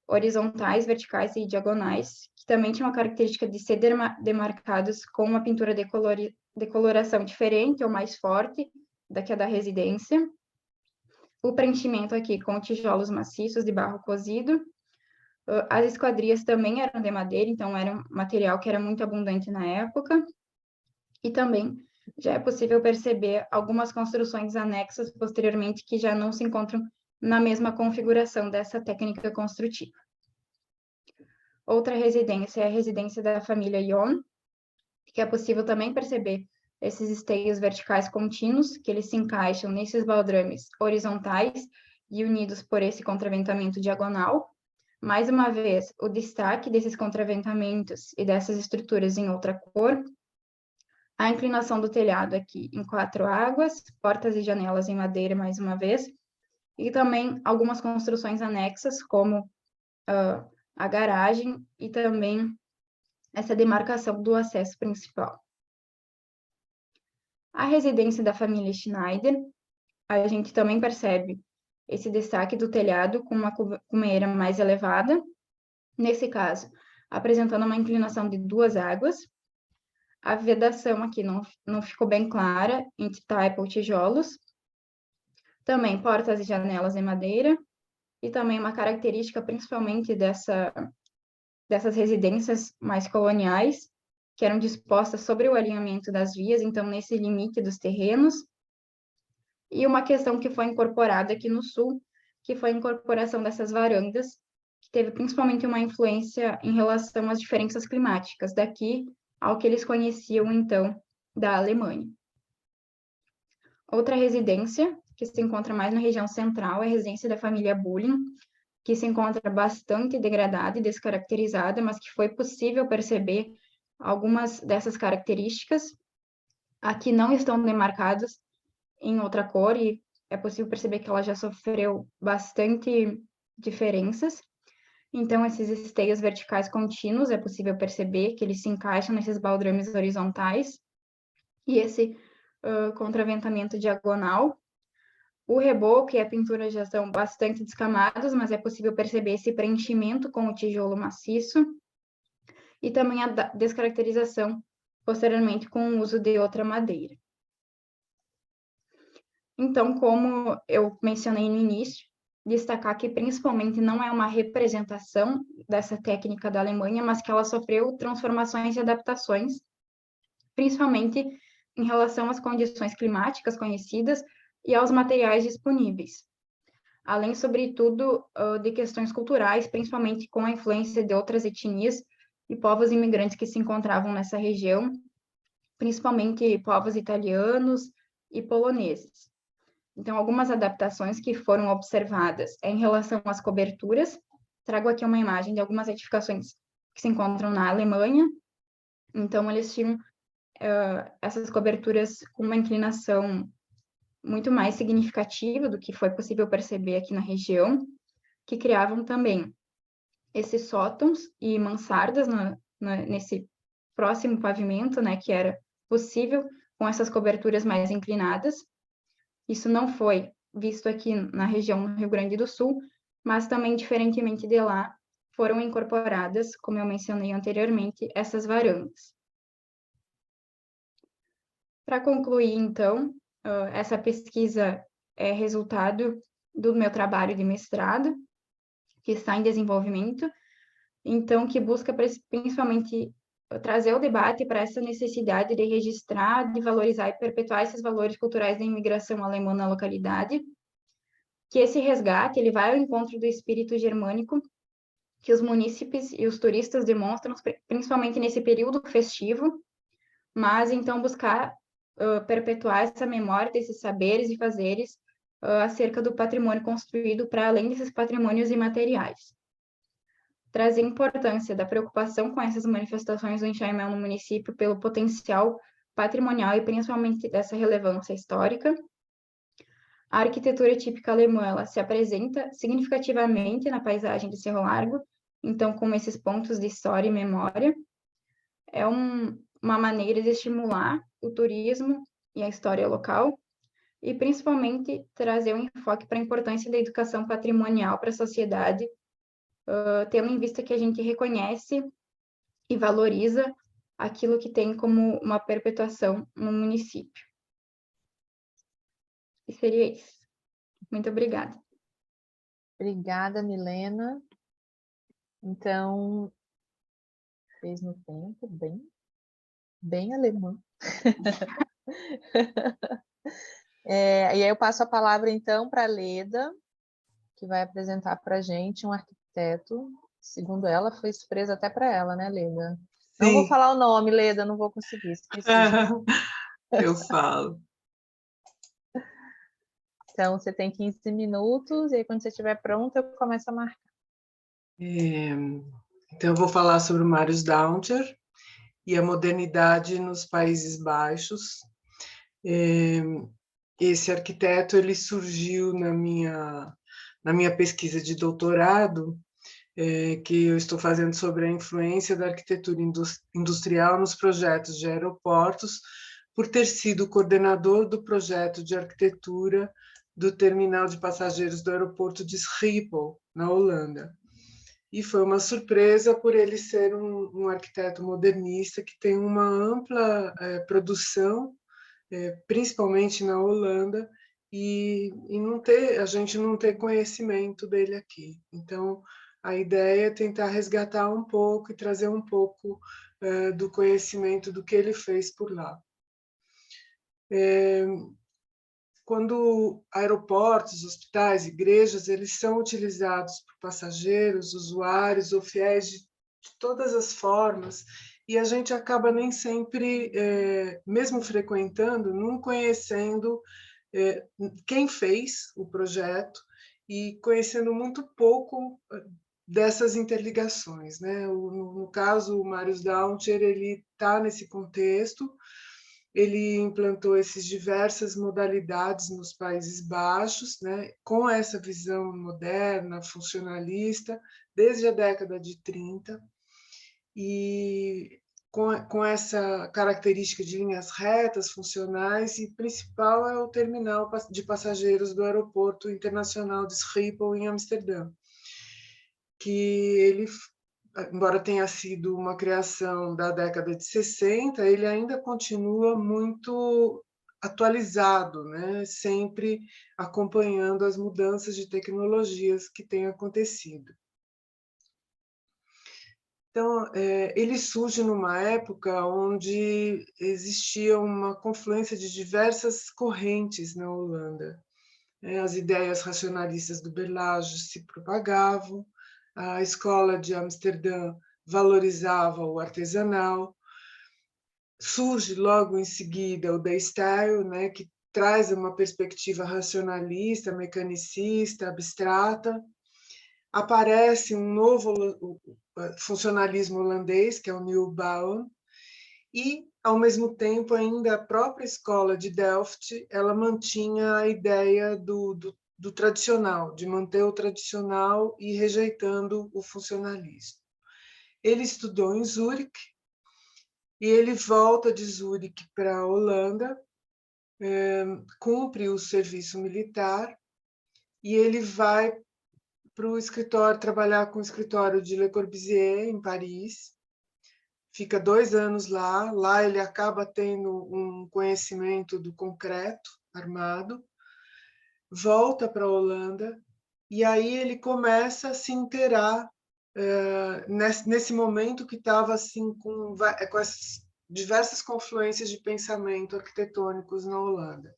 horizontais, verticais e diagonais, que também tinha uma característica de ser demarcados com uma pintura de coloração diferente ou mais forte da que a da residência. O preenchimento aqui com tijolos maciços de barro cozido. As esquadrias também eram de madeira, então era um material que era muito abundante na época. E também já é possível perceber algumas construções anexas posteriormente que já não se encontram na mesma configuração dessa técnica construtiva. Outra residência é a residência da família Ion, que é possível também perceber esses esteios verticais contínuos, que eles se encaixam nesses baldrames horizontais e unidos por esse contraventamento diagonal. Mais uma vez, o destaque desses contraventamentos e dessas estruturas em outra cor, a inclinação do telhado aqui em 4 águas, portas e janelas em madeira, mais uma vez, e também algumas construções anexas, como a garagem e também essa demarcação do acesso principal. A residência da família Schneider, a gente também percebe esse destaque do telhado com uma cumeira mais elevada, nesse caso, apresentando uma inclinação de 2 águas. A vedação aqui não ficou bem clara, entre taipa ou tijolos. Também portas e janelas em madeira, e também uma característica principalmente dessas residências mais coloniais, que eram dispostas sobre o alinhamento das vias, então nesse limite dos terrenos. E uma questão que foi incorporada aqui no sul, que foi a incorporação dessas varandas, que teve principalmente uma influência em relação às diferenças climáticas daqui ao que eles conheciam, então, da Alemanha. Outra residência, que se encontra mais na região central, é a residência da família Bulling, que se encontra bastante degradada e descaracterizada, mas que foi possível perceber algumas dessas características. Aqui não estão demarcadas em outra cor, e é possível perceber que ela já sofreu bastante diferenças. Então, esses esteios verticais contínuos, é possível perceber que eles se encaixam nesses baldrames horizontais, e esse contraventamento diagonal. O reboco e a pintura já são bastante descamados, mas é possível perceber esse preenchimento com o tijolo maciço, e também a descaracterização posteriormente com o uso de outra madeira. Então, como eu mencionei no início, destacar que principalmente não é uma representação dessa técnica da Alemanha, mas que ela sofreu transformações e adaptações, principalmente em relação às condições climáticas conhecidas e aos materiais disponíveis. Além, sobretudo, de questões culturais, principalmente com a influência de outras etnias e povos imigrantes que se encontravam nessa região, principalmente povos italianos e poloneses. Então, algumas adaptações que foram observadas em relação às coberturas. Trago aqui uma imagem de algumas edificações que se encontram na Alemanha. Então, eles tinham essas coberturas com uma inclinação muito mais significativa do que foi possível perceber aqui na região, que criavam também esses sótãos e mansardas nesse próximo pavimento, né, que era possível com essas coberturas mais inclinadas. Isso não foi visto aqui na região do Rio Grande do Sul, mas também, diferentemente de lá, foram incorporadas, como eu mencionei anteriormente, essas varandas. Para concluir, então, essa pesquisa é resultado do meu trabalho de mestrado, que está em desenvolvimento, então, que busca principalmente trazer o debate para essa necessidade de registrar, de valorizar e perpetuar esses valores culturais da imigração alemã na localidade, que esse resgate ele vai ao encontro do espírito germânico que os munícipes e os turistas demonstram, principalmente nesse período festivo, mas então buscar perpetuar essa memória desses saberes e fazeres acerca do patrimônio construído para além desses patrimônios imateriais. Trazer a importância da preocupação com essas manifestações do enxaimel no município pelo potencial patrimonial e principalmente dessa relevância histórica. A arquitetura típica alemã ela se apresenta significativamente na paisagem de Cerro Largo, então com esses pontos de história e memória. É uma maneira de estimular o turismo e a história local, e principalmente trazer um enfoque para a importância da educação patrimonial para a sociedade, tendo em vista que a gente reconhece e valoriza aquilo que tem como uma perpetuação no município. E seria isso. Muito obrigada. Obrigada, Milena. Então, fez no tempo, bem alemã. E aí eu passo a palavra, então, para a Leda, que vai apresentar para a gente um arquiteto. Segundo ela, foi surpresa até para ela, né, Leda? Sim. Não vou falar o nome, Leda, não vou conseguir, esqueci. Eu falo. Então, você tem 15 minutos, e aí quando você estiver pronta, eu começo a marcar. Então, eu vou falar sobre o Marius Daunter e a modernidade nos Países Baixos. Esse arquiteto ele surgiu na minha pesquisa de doutorado, que eu estou fazendo sobre a influência da arquitetura industrial nos projetos de aeroportos, por ter sido coordenador do projeto de arquitetura do terminal de passageiros do aeroporto de Schiphol, na Holanda. E foi uma surpresa por ele ser um arquiteto modernista que tem uma ampla produção, principalmente na Holanda, e a gente não ter conhecimento dele aqui. Então, a ideia é tentar resgatar um pouco e trazer um pouco do conhecimento do que ele fez por lá. Quando aeroportos, hospitais, igrejas, eles são utilizados por passageiros, usuários ou fiéis de todas as formas, e a gente acaba nem sempre, mesmo frequentando, não conhecendo quem fez o projeto e conhecendo muito pouco dessas interligações, né? No caso, o Marius Daunter, ele está nesse contexto. Ele implantou essas diversas modalidades nos Países Baixos, né, com essa visão moderna, funcionalista, desde a década de 30, e com essa característica de linhas retas, funcionais, e principal é o terminal de passageiros do Aeroporto Internacional de Schiphol, em Amsterdã, que ele, embora tenha sido uma criação da década de 60, ele ainda continua muito atualizado, né? Sempre acompanhando as mudanças de tecnologias que têm acontecido. Então, ele surge numa época onde existia uma confluência de diversas correntes na Holanda. As ideias racionalistas do Berlage se propagavam, a escola de Amsterdã valorizava o artesanal. Surge logo em seguida o The Style, né, que traz uma perspectiva racionalista, mecanicista, abstrata. Aparece um novo funcionalismo holandês, que é o Nieuwbouw, e, ao mesmo tempo, ainda a própria escola de Delft, ela mantinha a ideia do tradicional, de manter o tradicional e rejeitando o funcionalismo. Ele estudou em Zurique e ele volta de Zurique para a Holanda, cumpre o serviço militar e ele vai para o escritório, trabalhar com o escritório de Le Corbusier, em Paris. fica 2 anos lá. Lá ele acaba tendo um conhecimento do concreto armado, volta para a Holanda, e aí ele começa a se inteirar nesse momento que estava assim, com essas diversas confluências de pensamento arquitetônicos na Holanda.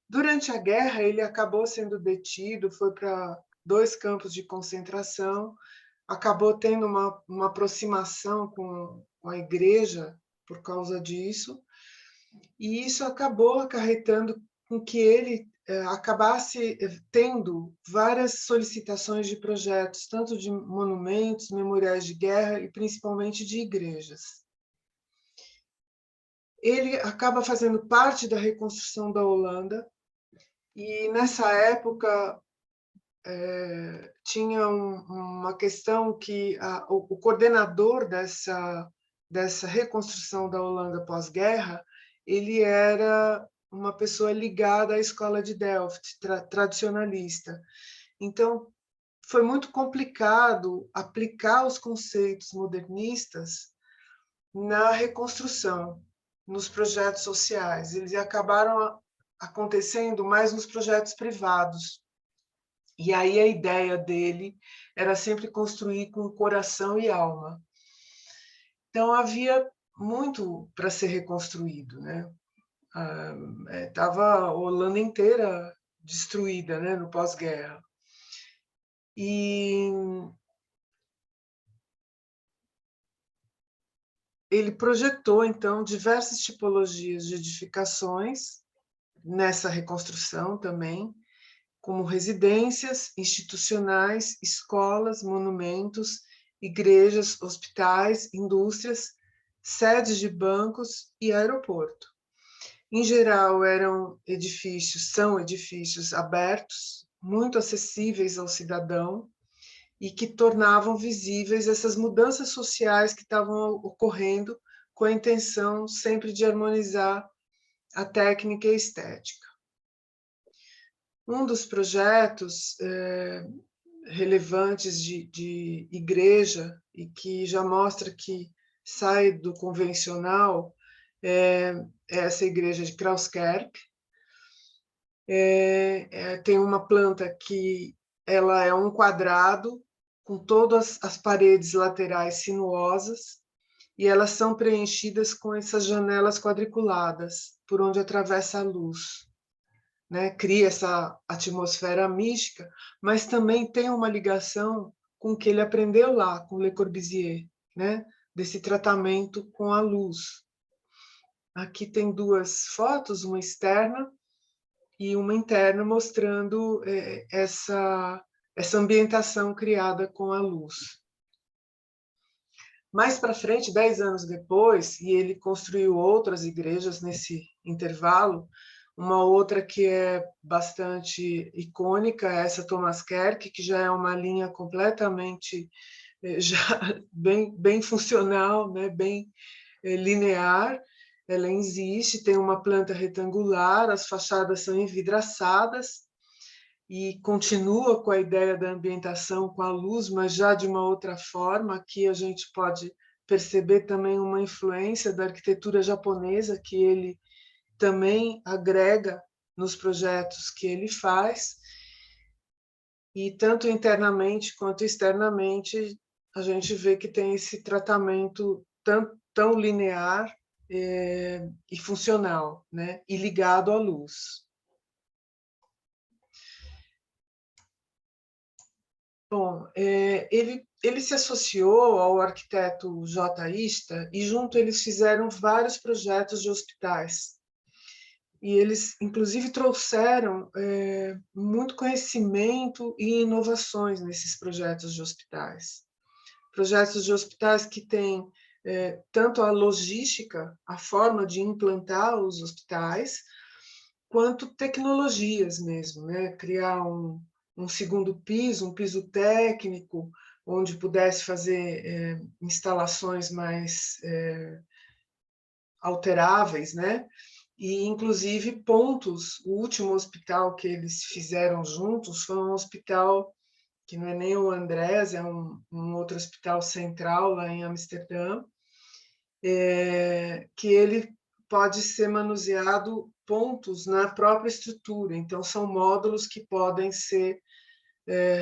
Durante a guerra, ele acabou sendo detido, foi para 2 campos de concentração, acabou tendo uma aproximação com a igreja por causa disso, e isso acabou acarretando com que ele acabasse tendo várias solicitações de projetos, tanto de monumentos, memoriais de guerra e principalmente de igrejas. Ele acaba fazendo parte da reconstrução da Holanda, e nessa época tinha uma questão que o coordenador dessa reconstrução da Holanda pós-guerra, ele era uma pessoa ligada à escola de Delft, tradicionalista. Então, foi muito complicado aplicar os conceitos modernistas na reconstrução, nos projetos sociais. Eles acabaram acontecendo mais nos projetos privados. E aí a ideia dele era sempre construir com coração e alma. Então havia muito para ser reconstruído, né? Estava a Holanda inteira destruída, né, no pós-guerra. E ele projetou, então, diversas tipologias de edificações nessa reconstrução também, como residências institucionais, escolas, monumentos, igrejas, hospitais, indústrias, sedes de bancos e aeroporto. Em geral, são edifícios abertos, muito acessíveis ao cidadão, e que tornavam visíveis essas mudanças sociais que estavam ocorrendo, com a intenção sempre de harmonizar a técnica e a estética. Um dos projetos relevantes de igreja, e que já mostra que sai do convencional, é essa igreja de Krauskerk. Tem uma planta que ela é um quadrado, com todas as paredes laterais sinuosas, e elas são preenchidas com essas janelas quadriculadas, por onde atravessa a luz. Né? Cria essa atmosfera mística, mas também tem uma ligação com o que ele aprendeu lá, com Le Corbusier, né? Desse tratamento com a luz. Aqui tem 2 fotos, uma externa e uma interna, mostrando essa ambientação criada com a luz. Mais para frente, 10 anos depois, e ele construiu outras igrejas nesse intervalo, uma outra que é bastante icônica é essa Thomas Kerk, que já é uma linha completamente já bem funcional, né? Bem linear. Ela existe, tem uma planta retangular, as fachadas são envidraçadas, e continua com a ideia da ambientação com a luz, mas já de uma outra forma. Aqui a gente pode perceber também uma influência da arquitetura japonesa, que ele também agrega nos projetos que ele faz, e tanto internamente quanto externamente a gente vê que tem esse tratamento tão linear e funcional, né? E ligado à luz. Bom, ele se associou ao arquiteto J. Ista, e junto eles fizeram vários projetos de hospitais. E eles, inclusive, trouxeram muito conhecimento e inovações nesses projetos de hospitais. Projetos de hospitais que têm tanto a logística, a forma de implantar os hospitais, quanto tecnologias mesmo, né? Criar um segundo piso, um piso técnico, onde pudesse fazer instalações mais alteráveis, né? E, inclusive, pontos. O último hospital que eles fizeram juntos foi um hospital que não é nem o Andrés, é um outro hospital central lá em Amsterdã, que ele pode ser manuseado pontos na própria estrutura, então são módulos que podem ser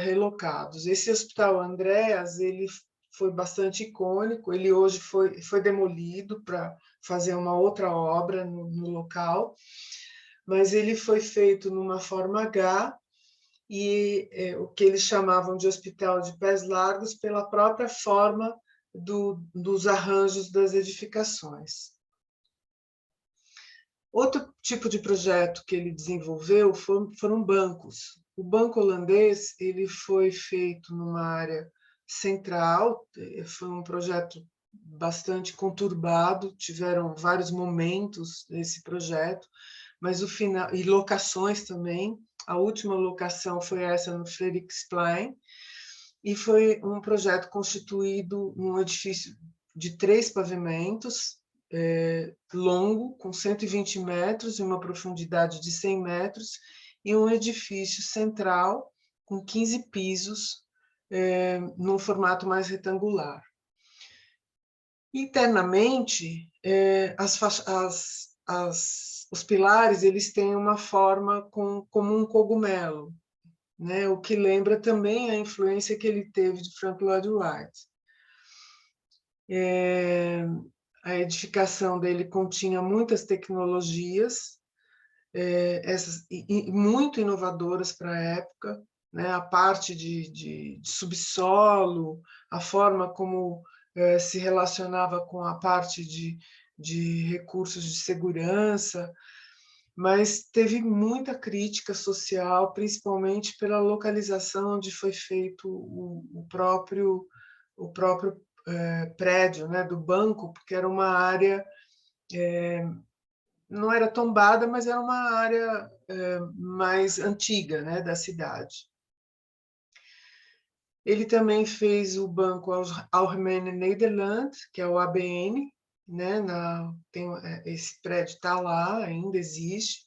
relocados. Esse Hospital Andréas, ele foi bastante icônico, ele hoje foi demolido para fazer uma outra obra no local, mas ele foi feito numa forma H, e o que eles chamavam de hospital de pés largos pela própria forma dos arranjos das edificações. Outro tipo de projeto que ele desenvolveu foram bancos. O banco holandês ele foi feito numa área central, foi um projeto bastante conturbado, tiveram vários momentos nesse projeto, mas o final, e locações também. A última locação foi essa no Fredriksplein, e foi um projeto constituído num edifício de 3 pavimentos, longo, com 120 metros e uma profundidade de 100 metros, e um edifício central com 15 pisos, num formato mais retangular. Internamente, os pilares eles têm uma forma como um cogumelo, né? O que lembra também a influência que ele teve de Frank Lloyd Wright. A edificação dele continha muitas tecnologias, muito inovadoras para a época, né? A parte de subsolo, a forma como se relacionava com a parte de recursos de segurança, mas teve muita crítica social, principalmente pela localização onde foi feito o próprio prédio, né, do banco, porque era uma área, não era tombada, mas era uma área mais antiga, né, da cidade. Ele também fez o Banco Algemene Nederland, que é o ABN, né, esse prédio está lá, ainda existe.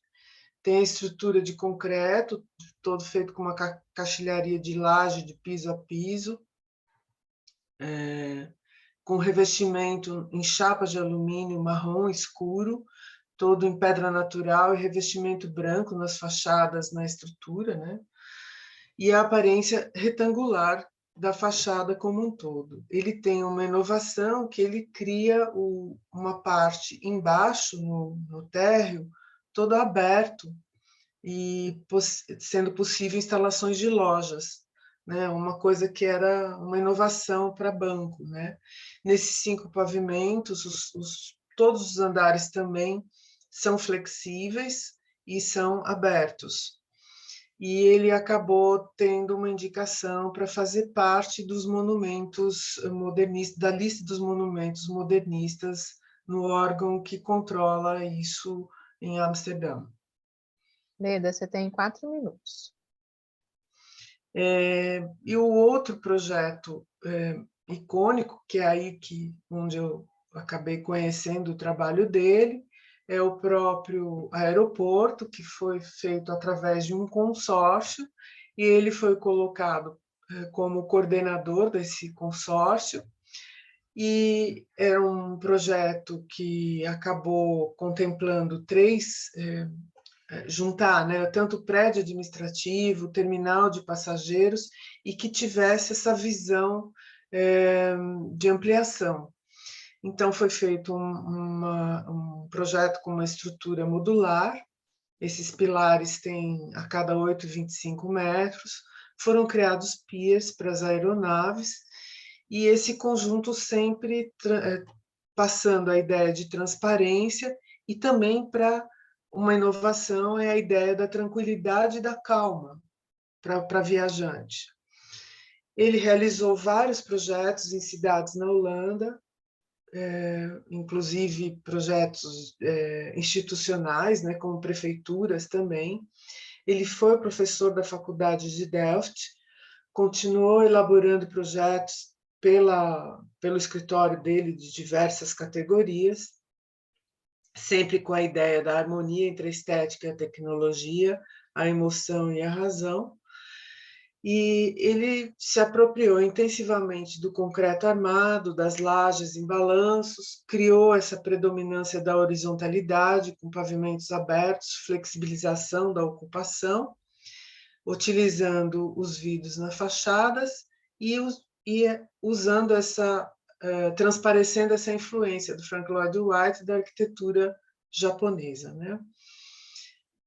Tem a estrutura de concreto, todo feito com uma caixilharia de laje de piso a piso, com revestimento em chapas de alumínio marrom escuro, todo em pedra natural e revestimento branco nas fachadas, na estrutura, né? E a aparência retangular da fachada como um todo. Ele tem uma inovação que ele cria uma parte embaixo, no térreo, todo aberto, e sendo possível instalações de lojas, né? Uma coisa que era uma inovação para banco, né? Nesses 5 pavimentos, todos os andares também são flexíveis e são abertos. E ele acabou tendo uma indicação para fazer parte dos monumentos modernistas, da lista dos monumentos modernistas, no órgão que controla isso em Amsterdã. Leda, você tem 4 minutos. E o outro projeto icônico, que é aí onde eu acabei conhecendo o trabalho dele, é o próprio aeroporto, que foi feito através de um consórcio, e ele foi colocado como coordenador desse consórcio, e era um projeto que acabou contemplando 3 juntar, né, tanto o prédio administrativo, terminal de passageiros, e que tivesse essa visão de ampliação. Então, foi feito um projeto com uma estrutura modular, esses pilares têm a cada 8,25 metros, foram criados piers para as aeronaves, e esse conjunto sempre passando a ideia de transparência, e também para uma inovação é a ideia da tranquilidade e da calma para viajante. Ele realizou vários projetos em cidades na Holanda, inclusive projetos institucionais, né, como prefeituras também. Ele foi professor da Faculdade de Delft, continuou elaborando projetos pelo escritório dele de diversas categorias, sempre com a ideia da harmonia entre a estética e a tecnologia, a emoção e a razão. e ele se apropriou intensivamente do concreto armado, das lajes em balanços, criou essa predominância da horizontalidade, com pavimentos abertos, flexibilização da ocupação, utilizando os vidros nas fachadas e usando transparecendo essa influência do Frank Lloyd Wright da arquitetura japonesa, né?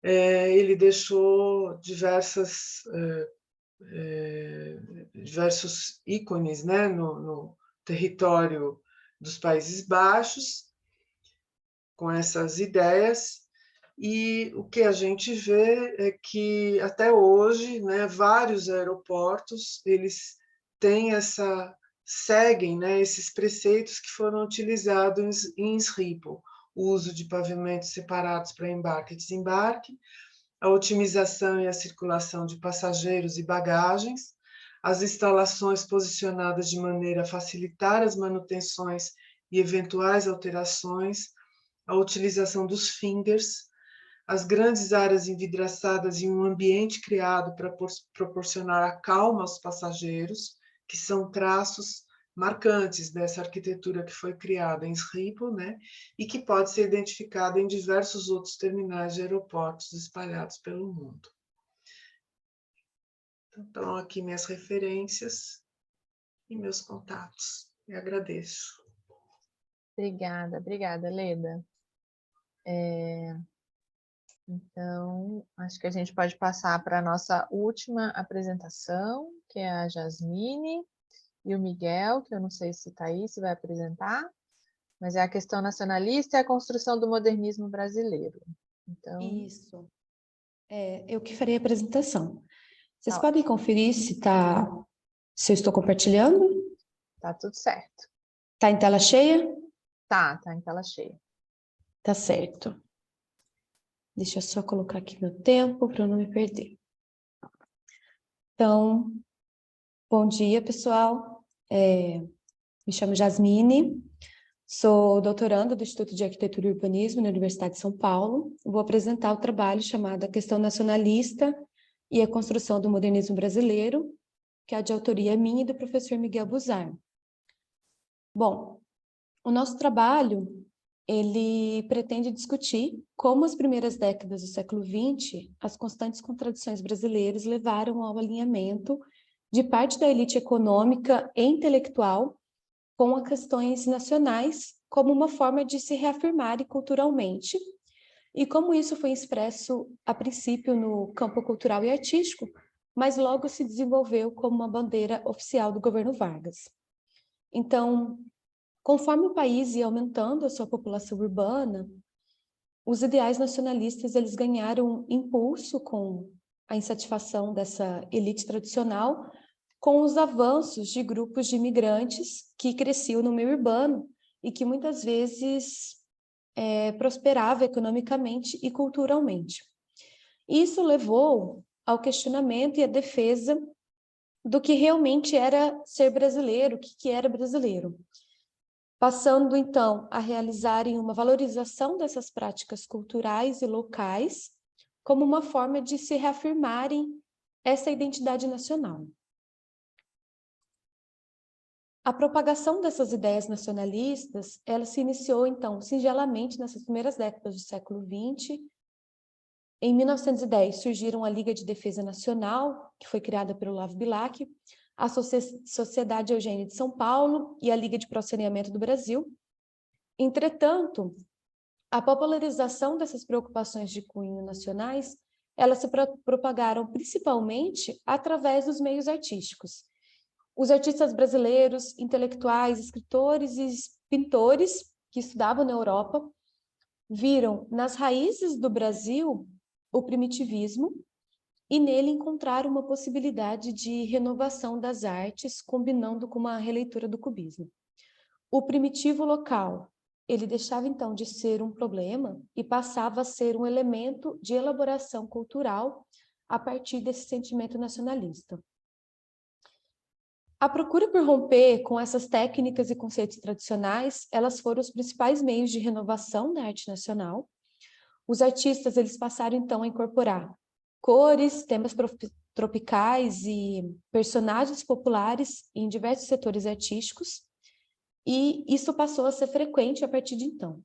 Ele deixou diversos ícones, né, no território dos Países Baixos, com essas ideias, e o que a gente vê é que, até hoje, né, vários aeroportos eles seguem, né, esses preceitos que foram utilizados em Schiphol, o uso de pavimentos separados para embarque e desembarque, a otimização e a circulação de passageiros e bagagens, as instalações posicionadas de maneira a facilitar as manutenções e eventuais alterações, a utilização dos fingers, as grandes áreas envidraçadas e um ambiente criado para proporcionar a calma aos passageiros, que são traços marcantes dessa arquitetura que foi criada em Schiphol, né, e que pode ser identificada em diversos outros terminais de aeroportos espalhados pelo mundo. Então, aqui minhas referências e meus contatos. Eu agradeço. Obrigada, Leda. Então, acho que a gente pode passar para a nossa última apresentação, que é a Jasmine e o Miguel, que eu não sei se está aí, se vai apresentar, mas é a questão nacionalista e a construção do modernismo brasileiro. Então... Isso. Eu que farei a apresentação. Vocês Tá podem conferir se eu estou compartilhando? Tá tudo certo. Tá em tela cheia? Tá em tela cheia. Tá certo. Deixa eu só colocar aqui meu tempo para eu não me perder. Então, bom dia, pessoal. Me chamo Jasmine, sou doutoranda do Instituto de Arquitetura e Urbanismo na Universidade de São Paulo. Vou apresentar o trabalho chamado A Questão Nacionalista e a Construção do Modernismo Brasileiro, que é de autoria minha e do professor Miguel Buzar. Bom, o nosso trabalho, ele pretende discutir como as primeiras décadas do século XX, as constantes contradições brasileiras levaram ao alinhamento de parte da elite econômica e intelectual com as questões nacionais como uma forma de se reafirmarem culturalmente, e como isso foi expresso, a princípio, no campo cultural e artístico, mas logo se desenvolveu como uma bandeira oficial do governo Vargas. Então, conforme o país ia aumentando a sua população urbana, os ideais nacionalistas eles ganharam impulso com a insatisfação dessa elite tradicional, com os avanços de grupos de imigrantes que cresciam no meio urbano e que muitas vezes prosperava economicamente e culturalmente. Isso levou ao questionamento e à defesa do que realmente era ser brasileiro, o que era brasileiro, passando então a realizarem uma valorização dessas práticas culturais e locais como uma forma de se reafirmarem essa identidade nacional. A propagação dessas ideias nacionalistas, ela se iniciou, então, singelamente nessas primeiras décadas do século XX. Em 1910, surgiram a Liga de Defesa Nacional, que foi criada pelo Olavo Bilac, a Sociedade Eugênia de São Paulo e a Liga de Prossaneamento do Brasil. Entretanto, a popularização dessas preocupações de cunho nacionais, elas se propagaram principalmente através dos meios artísticos. Os artistas brasileiros, intelectuais, escritores e pintores que estudavam na Europa viram nas raízes do Brasil o primitivismo e nele encontraram uma possibilidade de renovação das artes, combinando com uma releitura do cubismo. O primitivo local, ele deixava então de ser um problema e passava a ser um elemento de elaboração cultural a partir desse sentimento nacionalista. A procura por romper com essas técnicas e conceitos tradicionais, elas foram os principais meios de renovação da arte nacional. Os artistas, eles passaram então a incorporar cores, temas tropicais e personagens populares em diversos setores artísticos, e isso passou a ser frequente a partir de então.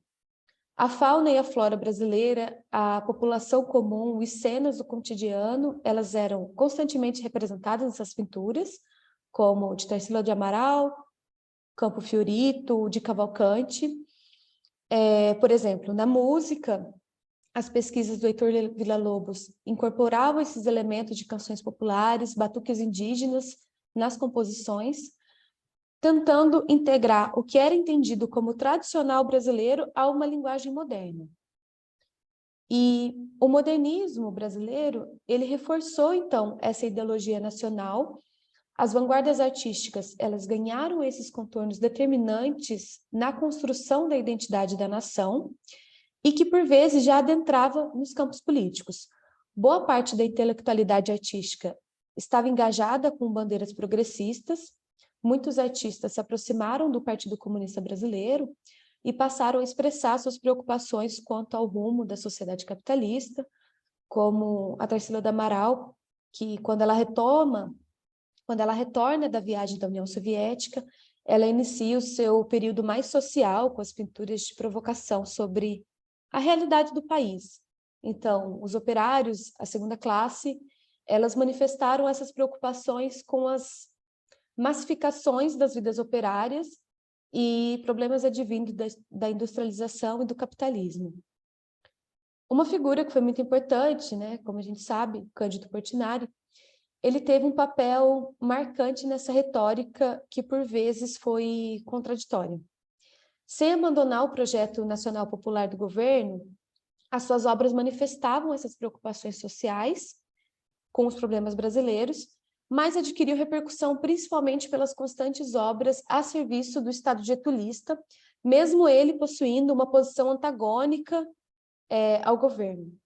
A fauna e a flora brasileira, a população comum e cenas do cotidiano, elas eram constantemente representadas nessas pinturas, como de Tarsila de Amaral, Campo Fiorito, de Cavalcante. Por exemplo, na música, as pesquisas do Heitor Villa-Lobos incorporavam esses elementos de canções populares, batuques indígenas nas composições, tentando integrar o que era entendido como tradicional brasileiro a uma linguagem moderna. E o modernismo brasileiro, ele reforçou, então, essa ideologia nacional. As vanguardas artísticas, elas ganharam esses contornos determinantes na construção da identidade da nação e que, por vezes, já adentrava nos campos políticos. Boa parte da intelectualidade artística estava engajada com bandeiras progressistas. Muitos artistas se aproximaram do Partido Comunista Brasileiro e passaram a expressar suas preocupações quanto ao rumo da sociedade capitalista, como a Tarsila do Amaral, que quando ela retorna da viagem da União Soviética, ela inicia o seu período mais social, com as pinturas de provocação sobre a realidade do país. Então, os operários, a segunda classe, elas manifestaram essas preocupações com as massificações das vidas operárias e problemas advindos da industrialização e do capitalismo. Uma figura que foi muito importante, né, como a gente sabe, Cândido Portinari, ele teve um papel marcante nessa retórica que, por vezes, foi contraditória. Sem abandonar o projeto nacional popular do governo, as suas obras manifestavam essas preocupações sociais com os problemas brasileiros, mas adquiriu repercussão principalmente pelas constantes obras a serviço do Estado getulista, mesmo ele possuindo uma posição antagônica ao governo.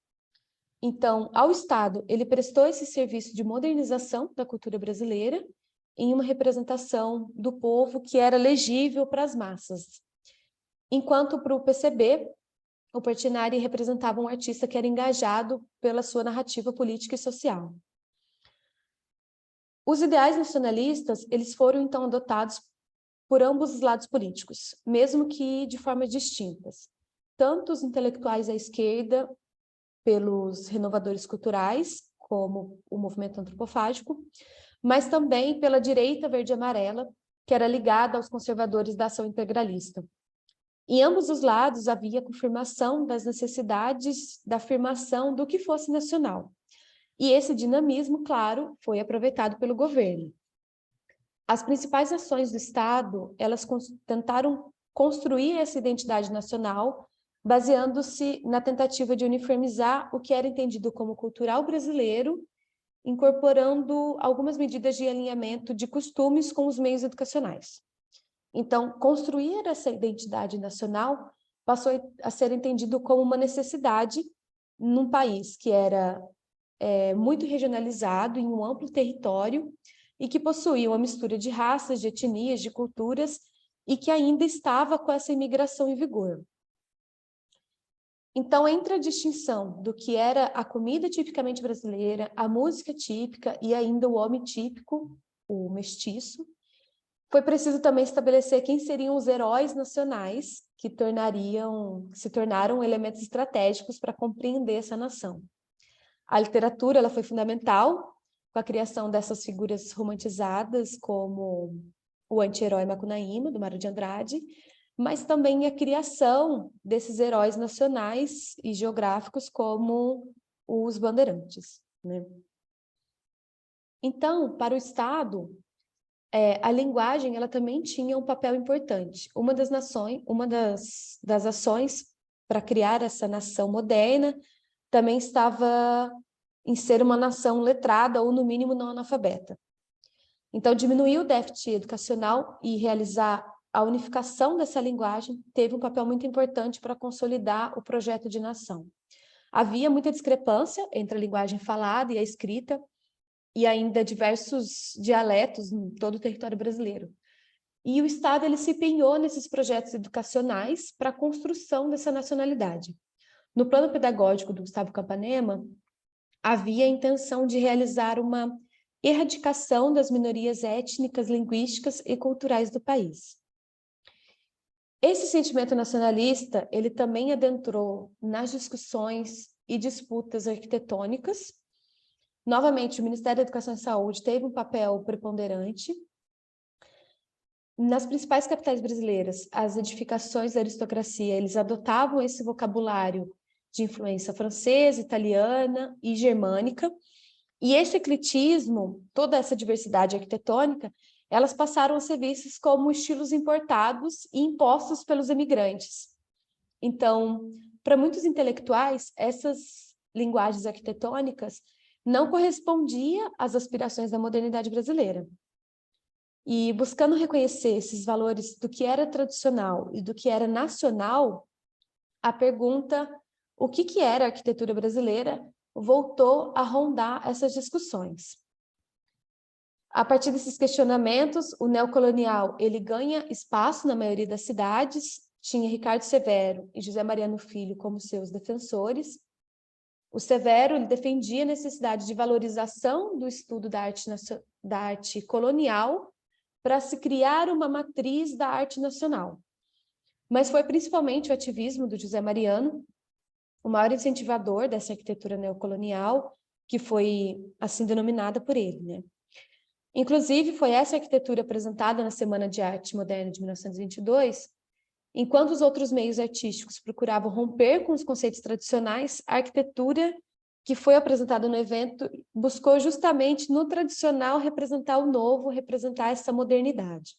Então, ao Estado, ele prestou esse serviço de modernização da cultura brasileira em uma representação do povo que era legível para as massas. Enquanto para o PCB, o Portinari representava um artista que era engajado pela sua narrativa política e social. Os ideais nacionalistas, eles foram então adotados por ambos os lados políticos, mesmo que de formas distintas. Tanto os intelectuais à esquerda, pelos renovadores culturais, como o movimento antropofágico, mas também pela direita verde e amarela, que era ligada aos conservadores da ação integralista. Em ambos os lados havia confirmação das necessidades da afirmação do que fosse nacional. E esse dinamismo, claro, foi aproveitado pelo governo. As principais ações do Estado, elas tentaram construir essa identidade nacional, baseando-se na tentativa de uniformizar o que era entendido como cultural brasileiro, incorporando algumas medidas de alinhamento de costumes com os meios educacionais. Então, construir essa identidade nacional passou a ser entendido como uma necessidade num país que era muito regionalizado, em um amplo território, e que possuía uma mistura de raças, de etnias, de culturas, e que ainda estava com essa imigração em vigor. Então, entre a distinção do que era a comida tipicamente brasileira, a música típica e ainda o homem típico, o mestiço, foi preciso também estabelecer quem seriam os heróis nacionais que se tornaram elementos estratégicos para compreender essa nação. A literatura ela foi fundamental com a criação dessas figuras romantizadas, como o anti-herói Macunaíma, do Mário de Andrade, mas também a criação desses heróis nacionais e geográficos, como os bandeirantes, né? Então, para o Estado, a linguagem ela também tinha um papel importante. Uma das ações para criar essa nação moderna também estava em ser uma nação letrada ou, no mínimo, não analfabeta. Então, diminuir o déficit educacional e realizar a unificação dessa linguagem teve um papel muito importante para consolidar o projeto de nação. Havia muita discrepância entre a linguagem falada e a escrita, e ainda diversos dialetos em todo o território brasileiro. E o Estado ele se empenhou nesses projetos educacionais para a construção dessa nacionalidade. No plano pedagógico do Gustavo Capanema, havia a intenção de realizar uma erradicação das minorias étnicas, linguísticas e culturais do país. Esse sentimento nacionalista, ele também adentrou nas discussões e disputas arquitetônicas. Novamente, o Ministério da Educação e Saúde teve um papel preponderante. Nas principais capitais brasileiras, as edificações da aristocracia, eles adotavam esse vocabulário de influência francesa, italiana e germânica, e esse ecletismo, toda essa diversidade arquitetônica, elas passaram a ser vistas como estilos importados e impostos pelos imigrantes. Então, para muitos intelectuais, essas linguagens arquitetônicas não correspondiam às aspirações da modernidade brasileira. E buscando reconhecer esses valores do que era tradicional e do que era nacional, a pergunta o que era a arquitetura brasileira voltou a rondar essas discussões. A partir desses questionamentos, o neocolonial ele ganha espaço na maioria das cidades, tinha Ricardo Severo e José Mariano Filho como seus defensores. O Severo ele defendia a necessidade de valorização do estudo da arte colonial para se criar uma matriz da arte nacional. Mas foi principalmente o ativismo do José Mariano, o maior incentivador dessa arquitetura neocolonial, que foi assim denominada por ele, né? Inclusive, foi essa arquitetura apresentada na Semana de Arte Moderna de 1922, enquanto os outros meios artísticos procuravam romper com os conceitos tradicionais, a arquitetura que foi apresentada no evento buscou justamente no tradicional representar o novo, representar essa modernidade.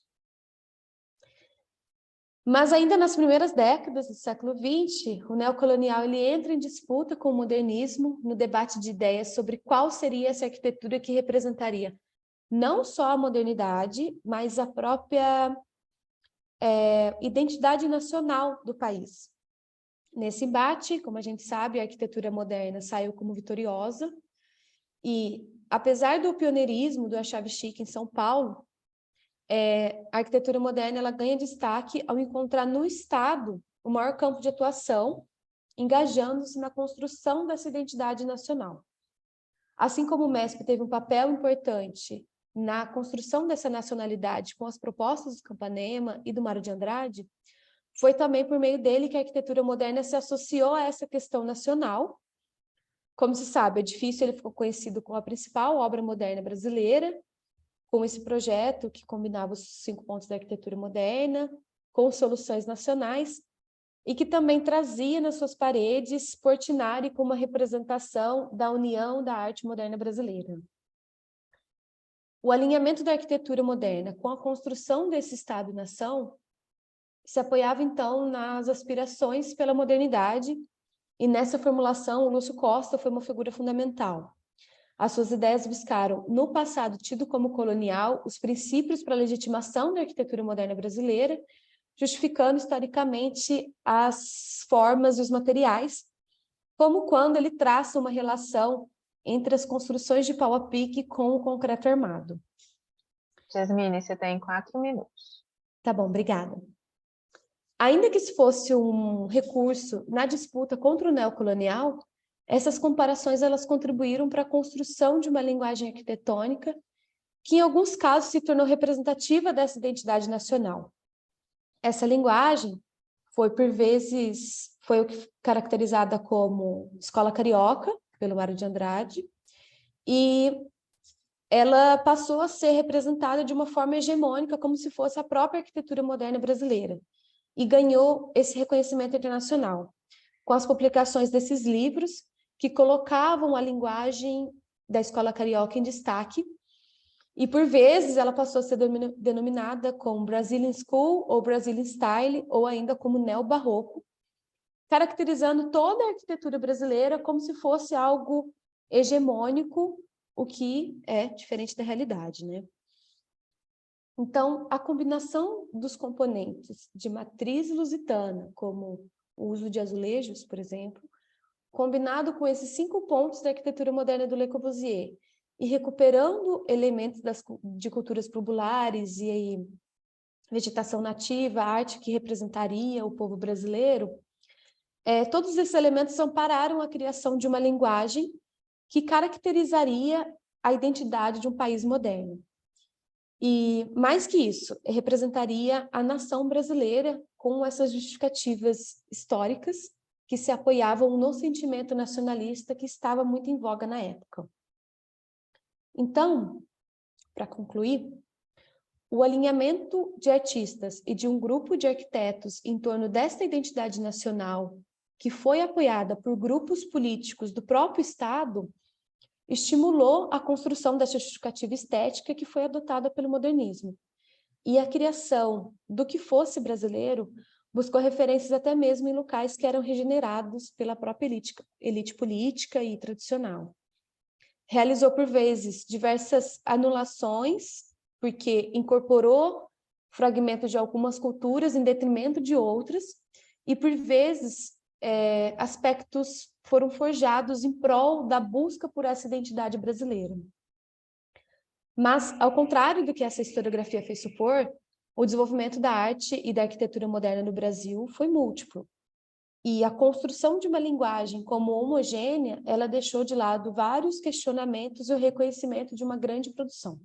Mas ainda nas primeiras décadas do século XX, o neocolonial ele entra em disputa com o modernismo no debate de ideias sobre qual seria essa arquitetura que representaria não só a modernidade, mas a própria identidade nacional do país. Nesse embate, como a gente sabe, a arquitetura moderna saiu como vitoriosa e, apesar do pioneirismo do Achave Chique em São Paulo, a arquitetura moderna ela ganha destaque ao encontrar no Estado o maior campo de atuação, engajando-se na construção dessa identidade nacional. Assim como o MESP teve um papel importante na construção dessa nacionalidade com as propostas do Campanema e do Mário de Andrade, foi também por meio dele que a arquitetura moderna se associou a essa questão nacional. Como se sabe, o edifício ele ficou conhecido como a principal obra moderna brasileira, com esse projeto que combinava os 5 pontos da arquitetura moderna, com soluções nacionais, e que também trazia nas suas paredes Portinari como uma representação da união da arte moderna brasileira. O alinhamento da arquitetura moderna com a construção desse Estado-nação se apoiava, então, nas aspirações pela modernidade, e nessa formulação o Lúcio Costa foi uma figura fundamental. As suas ideias buscaram, no passado tido como colonial, os princípios para a legitimação da arquitetura moderna brasileira, justificando historicamente as formas e os materiais, como quando ele traça uma relação entre as construções de pau a pique com o concreto armado. Jasmine, você tem 4 minutos. Tá bom, obrigada. Ainda que isso fosse um recurso na disputa contra o neocolonial, essas comparações elas contribuíram para a construção de uma linguagem arquitetônica que, em alguns casos, se tornou representativa dessa identidade nacional. Essa linguagem foi, por vezes, foi caracterizada como escola carioca, pelo Mário de Andrade, e ela passou a ser representada de uma forma hegemônica, como se fosse a própria arquitetura moderna brasileira, e ganhou esse reconhecimento internacional, com as publicações desses livros, que colocavam a linguagem da escola carioca em destaque, e por vezes ela passou a ser denominada como Brazilian School, ou Brazilian Style, ou ainda como neo-barroco, caracterizando toda a arquitetura brasileira como se fosse algo hegemônico, o que é diferente da realidade, né? Então, a combinação dos componentes de matriz lusitana, como o uso de azulejos, por exemplo, combinado com esses 5 pontos da arquitetura moderna do Le Corbusier, e recuperando elementos de culturas populares e aí, vegetação nativa, arte que representaria o povo brasileiro, todos esses elementos ampararam a criação de uma linguagem que caracterizaria a identidade de um país moderno. E, mais que isso, representaria a nação brasileira com essas justificativas históricas que se apoiavam no sentimento nacionalista que estava muito em voga na época. Então, para concluir, o alinhamento de artistas e de um grupo de arquitetos em torno desta identidade nacional, que foi apoiada por grupos políticos do próprio Estado, estimulou a construção dessa justificativa estética que foi adotada pelo modernismo. E a criação do que fosse brasileiro buscou referências até mesmo em locais que eram regenerados pela própria elite política e tradicional. Realizou, por vezes, diversas anulações, porque incorporou fragmentos de algumas culturas em detrimento de outras, e, por vezes, aspectos foram forjados em prol da busca por essa identidade brasileira. Mas, ao contrário do que essa historiografia fez supor, o desenvolvimento da arte e da arquitetura moderna no Brasil foi múltiplo. E a construção de uma linguagem como homogênea, ela deixou de lado vários questionamentos e o reconhecimento de uma grande produção.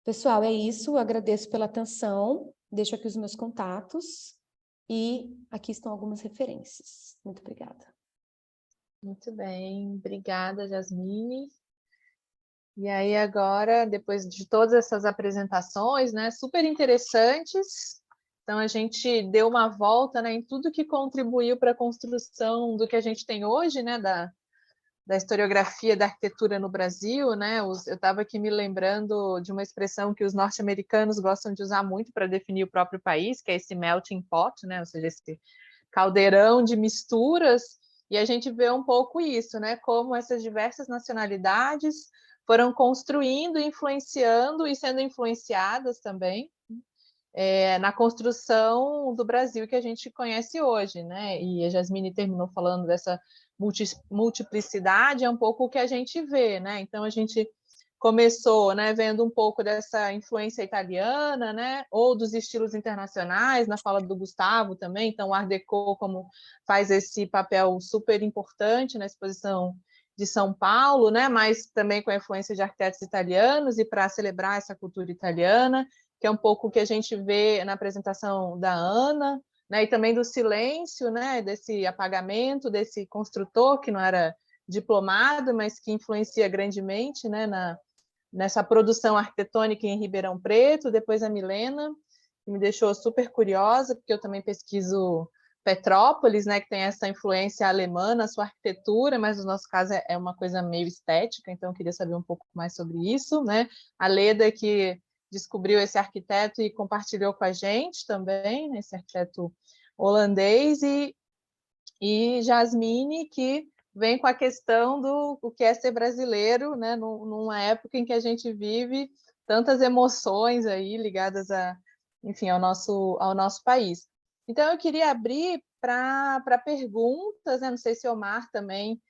Pessoal, é isso. Agradeço pela atenção. Deixo aqui os meus contatos. E aqui estão algumas referências. Muito obrigada. Muito bem, obrigada, Jasmine. E aí agora, depois de todas essas apresentações, né, super interessantes, então a gente deu uma volta, né, em tudo que contribuiu para a construção do que a gente tem hoje, né, da historiografia da arquitetura no Brasil, né? Eu estava aqui me lembrando de uma expressão que os norte-americanos gostam de usar muito para definir o próprio país, que é esse melting pot, né? Ou seja, esse caldeirão de misturas, e a gente vê um pouco isso, né? Como essas diversas nacionalidades foram construindo, influenciando e sendo influenciadas também na construção do Brasil que a gente conhece hoje, né? E a Jasmine terminou falando dessa multiplicidade, é um pouco o que a gente vê, né? Então a gente começou, né, vendo um pouco dessa influência italiana, né, ou dos estilos internacionais, na fala do Gustavo também, então o Art Deco como faz esse papel super importante na exposição de São Paulo, né, mas também com a influência de arquitetos italianos e para celebrar essa cultura italiana, que é um pouco o que a gente vê na apresentação da Ana, né, e também do silêncio, né, desse apagamento, desse construtor que não era diplomado, mas que influencia grandemente, né, nessa produção arquitetônica em Ribeirão Preto. Depois a Milena, que me deixou super curiosa, porque eu também pesquiso Petrópolis, né, que tem essa influência alemã na sua arquitetura, mas no nosso caso é uma coisa meio estética, então eu queria saber um pouco mais sobre isso, né? A Leda, que descobriu esse arquiteto e compartilhou com a gente também, né, esse arquiteto holandês, e Jasmine, que vem com a questão do o que é ser brasileiro, né, numa época em que a gente vive tantas emoções aí ligadas enfim, ao nosso país. Então, eu queria abrir para perguntas, né? Não sei se o Omar também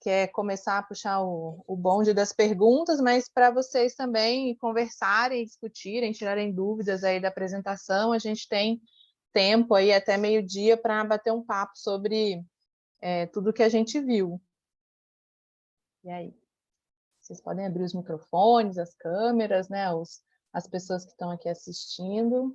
quer começar a puxar o bonde das perguntas, mas para vocês também conversarem, discutirem, tirarem dúvidas aí da apresentação, a gente tem tempo aí até meio-dia para bater um papo sobre tudo que a gente viu. E aí? Vocês podem abrir os microfones, as câmeras, né? As pessoas que estão aqui assistindo.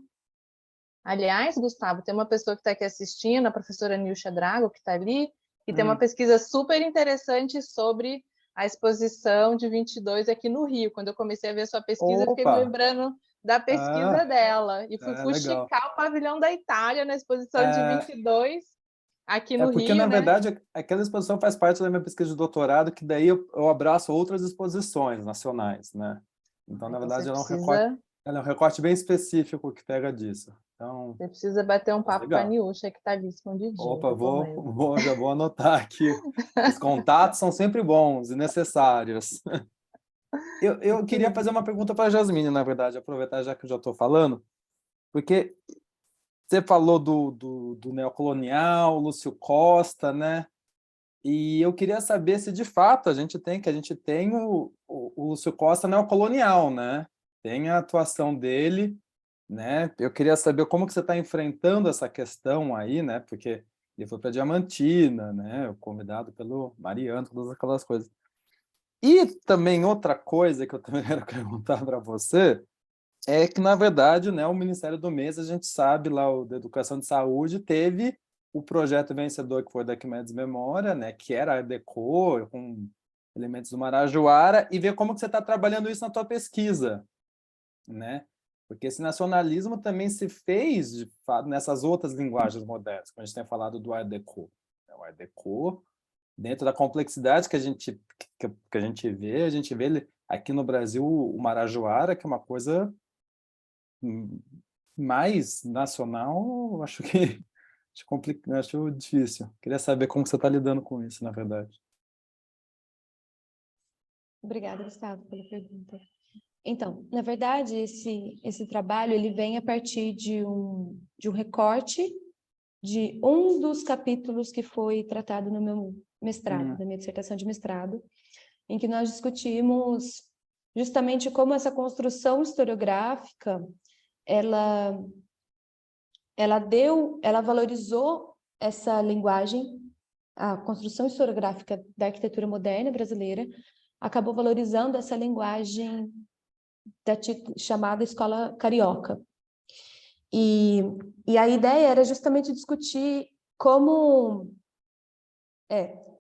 Aliás, Gustavo, tem uma pessoa que está aqui assistindo, a professora Nilcha Drago, que está ali, que tem uma pesquisa super interessante sobre a exposição de 22 aqui no Rio. Quando eu comecei a ver a sua pesquisa, eu fiquei me lembrando da pesquisa dela. E fui Legal. fuxicar o pavilhão da Itália na exposição de 22 aqui no porque, Rio, na né? verdade, aquela exposição faz parte da minha pesquisa de doutorado, que daí eu abraço outras exposições nacionais, né? Então, na verdade, ela é um recorte bem específico que pega disso. Então, você precisa bater um papo com a legal. Nilcha, que está ali escondidinha. Opa, já vou anotar aqui. Os contatos são sempre bons e necessários. Eu queria fazer uma pergunta para a Jasmine, na verdade, aproveitar já que eu já estou falando, porque você falou do neocolonial, Lúcio Costa, né? E eu queria saber se de fato a gente tem o Lúcio Costa neocolonial, né? Tem a atuação dele, né? Eu queria saber como que você está enfrentando essa questão aí, né? Porque ele foi para Diamantina, né, convidado pelo Mariano, todas aquelas coisas. E também outra coisa que eu também quero perguntar para você é que, na verdade, né, o Ministério do MES, a gente sabe, lá o da Educação de Saúde, teve o projeto vencedor, que foi da Arquimedes Memória, né, que era a Deco, com elementos do Marajoara, e ver como que você está trabalhando isso na tua pesquisa, né? Porque esse nacionalismo também se fez, de fato, nessas outras linguagens modernas, como a gente tem falado do Art Deco. O Art Deco, dentro da complexidade que a gente vê aqui no Brasil o Marajoara, que é uma coisa mais nacional, acho difícil. Queria saber como você está lidando com isso, na verdade. Obrigada, Gustavo, pela pergunta. Então, na verdade, esse trabalho ele vem a partir de um recorte de um dos capítulos que foi tratado no meu mestrado, na minha dissertação de mestrado, em que nós discutimos justamente como essa construção historiográfica ela valorizou essa linguagem, a construção historiográfica da arquitetura moderna brasileira acabou valorizando essa linguagem chamada Escola Carioca. E a ideia era justamente discutir como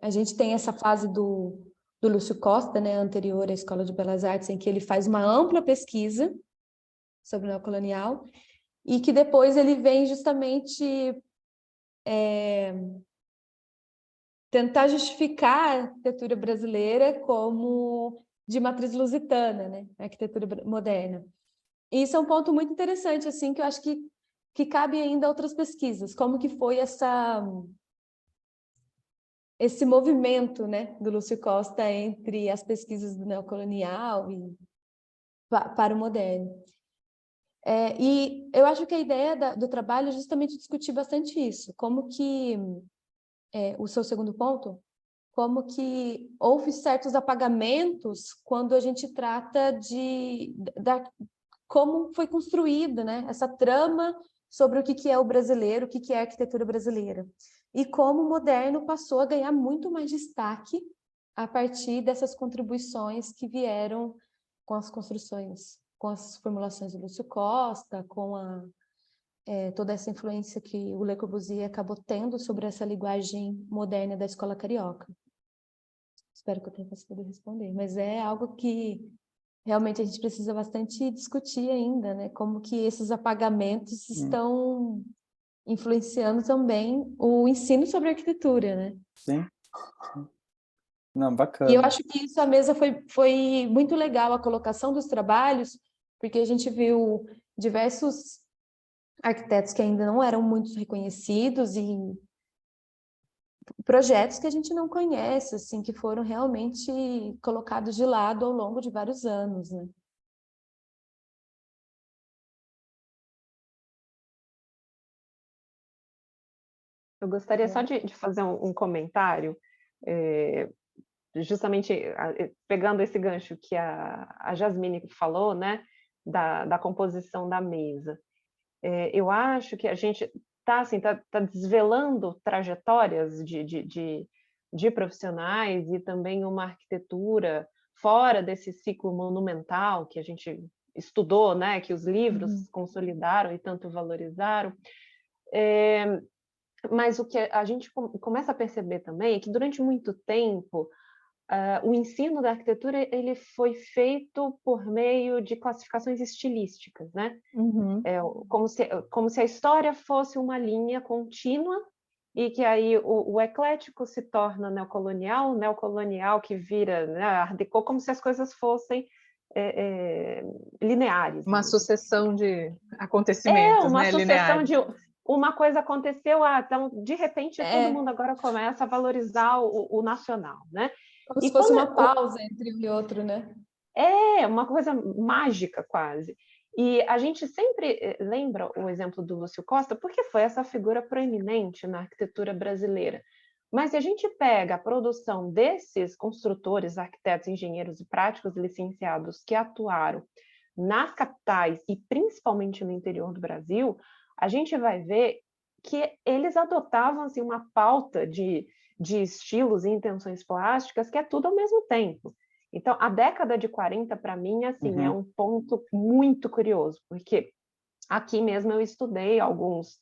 a gente tem essa fase do Lúcio Costa, né, anterior à Escola de Belas Artes, em que ele faz uma ampla pesquisa sobre o neocolonial, e que depois ele vem justamente tentar justificar a arquitetura brasileira como de matriz lusitana, né, a arquitetura moderna. E isso é um ponto muito interessante, assim, que eu acho que cabe ainda a outras pesquisas, como que foi esse movimento, né, do Lúcio Costa entre as pesquisas do neocolonial e para o moderno. E eu acho que a ideia do trabalho é justamente discutir bastante isso, como que, o seu segundo ponto, como que houve certos apagamentos quando a gente trata como foi construída, né, essa trama sobre o que é o brasileiro, o que é a arquitetura brasileira. E como o moderno passou a ganhar muito mais destaque a partir dessas contribuições que vieram com as construções, com as formulações do Lúcio Costa, com toda essa influência que o Le Corbusier acabou tendo sobre essa linguagem moderna da escola carioca. Espero que eu tenha conseguido responder, mas é algo que realmente a gente precisa bastante discutir ainda, né? Como que esses apagamentos estão influenciando também o ensino sobre arquitetura, né? Sim. Não, bacana. E eu acho que isso, a mesa foi muito legal, a colocação dos trabalhos, porque a gente viu diversos arquitetos que ainda não eram muito reconhecidos e projetos que a gente não conhece, assim, que foram realmente colocados de lado ao longo de vários anos, né? Eu gostaria só de fazer um comentário, justamente pegando esse gancho que a Jasmine falou, né, da composição da mesa. Eu acho que a gente está assim, tá desvelando trajetórias de profissionais e também uma arquitetura fora desse ciclo monumental que a gente estudou, né, que os livros consolidaram e tanto valorizaram. Mas o que a gente começa a perceber também é que durante muito tempo o ensino da arquitetura ele foi feito por meio de classificações estilísticas, né? Como se a história fosse uma linha contínua e que aí o eclético se torna neocolonial, o neocolonial que vira, né, Art Deco, como se as coisas fossem lineares. Uma sucessão de acontecimentos, uma né, sucessão lineares. de uma coisa aconteceu, então de repente todo mundo agora começa a valorizar o nacional, né? Como se fosse uma pausa entre um e outro, né? Uma coisa mágica quase. E a gente sempre lembra o exemplo do Lúcio Costa, porque foi essa figura proeminente na arquitetura brasileira. Mas se a gente pega a produção desses construtores, arquitetos, engenheiros e práticos licenciados que atuaram nas capitais e principalmente no interior do Brasil, a gente vai ver que eles adotavam assim, uma pauta de estilos e intenções plásticas que é tudo ao mesmo tempo. Então, a década de 40, para mim, assim, é um ponto muito curioso, porque aqui mesmo eu estudei alguns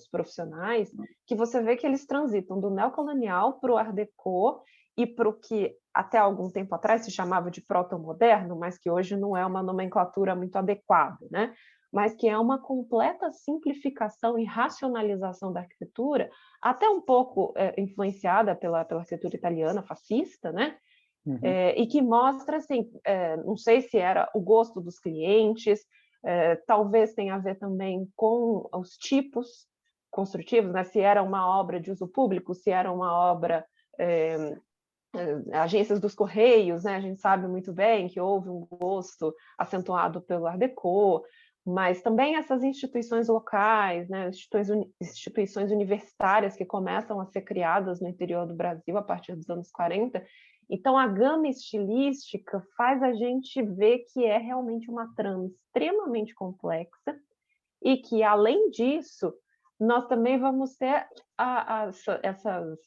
profissionais que você vê que eles transitam do neocolonial para o Art Deco e para o que até algum tempo atrás se chamava de proto-moderno, mas que hoje não é uma nomenclatura muito adequada, né? Mas que é uma completa simplificação e racionalização da arquitetura, até um pouco influenciada pela arquitetura italiana fascista, né? E que mostra, assim, não sei se era o gosto dos clientes, talvez tenha a ver também com os tipos construtivos, né? Se era uma obra de uso público, se era uma obra agências dos Correios, né? A gente sabe muito bem que houve um gosto acentuado pelo Art Deco, mas também essas instituições locais, né? Instituições universitárias que começam a ser criadas no interior do Brasil a partir dos anos 40. Então, a gama estilística faz a gente ver que é realmente uma trama extremamente complexa e que, além disso, nós também vamos ter essas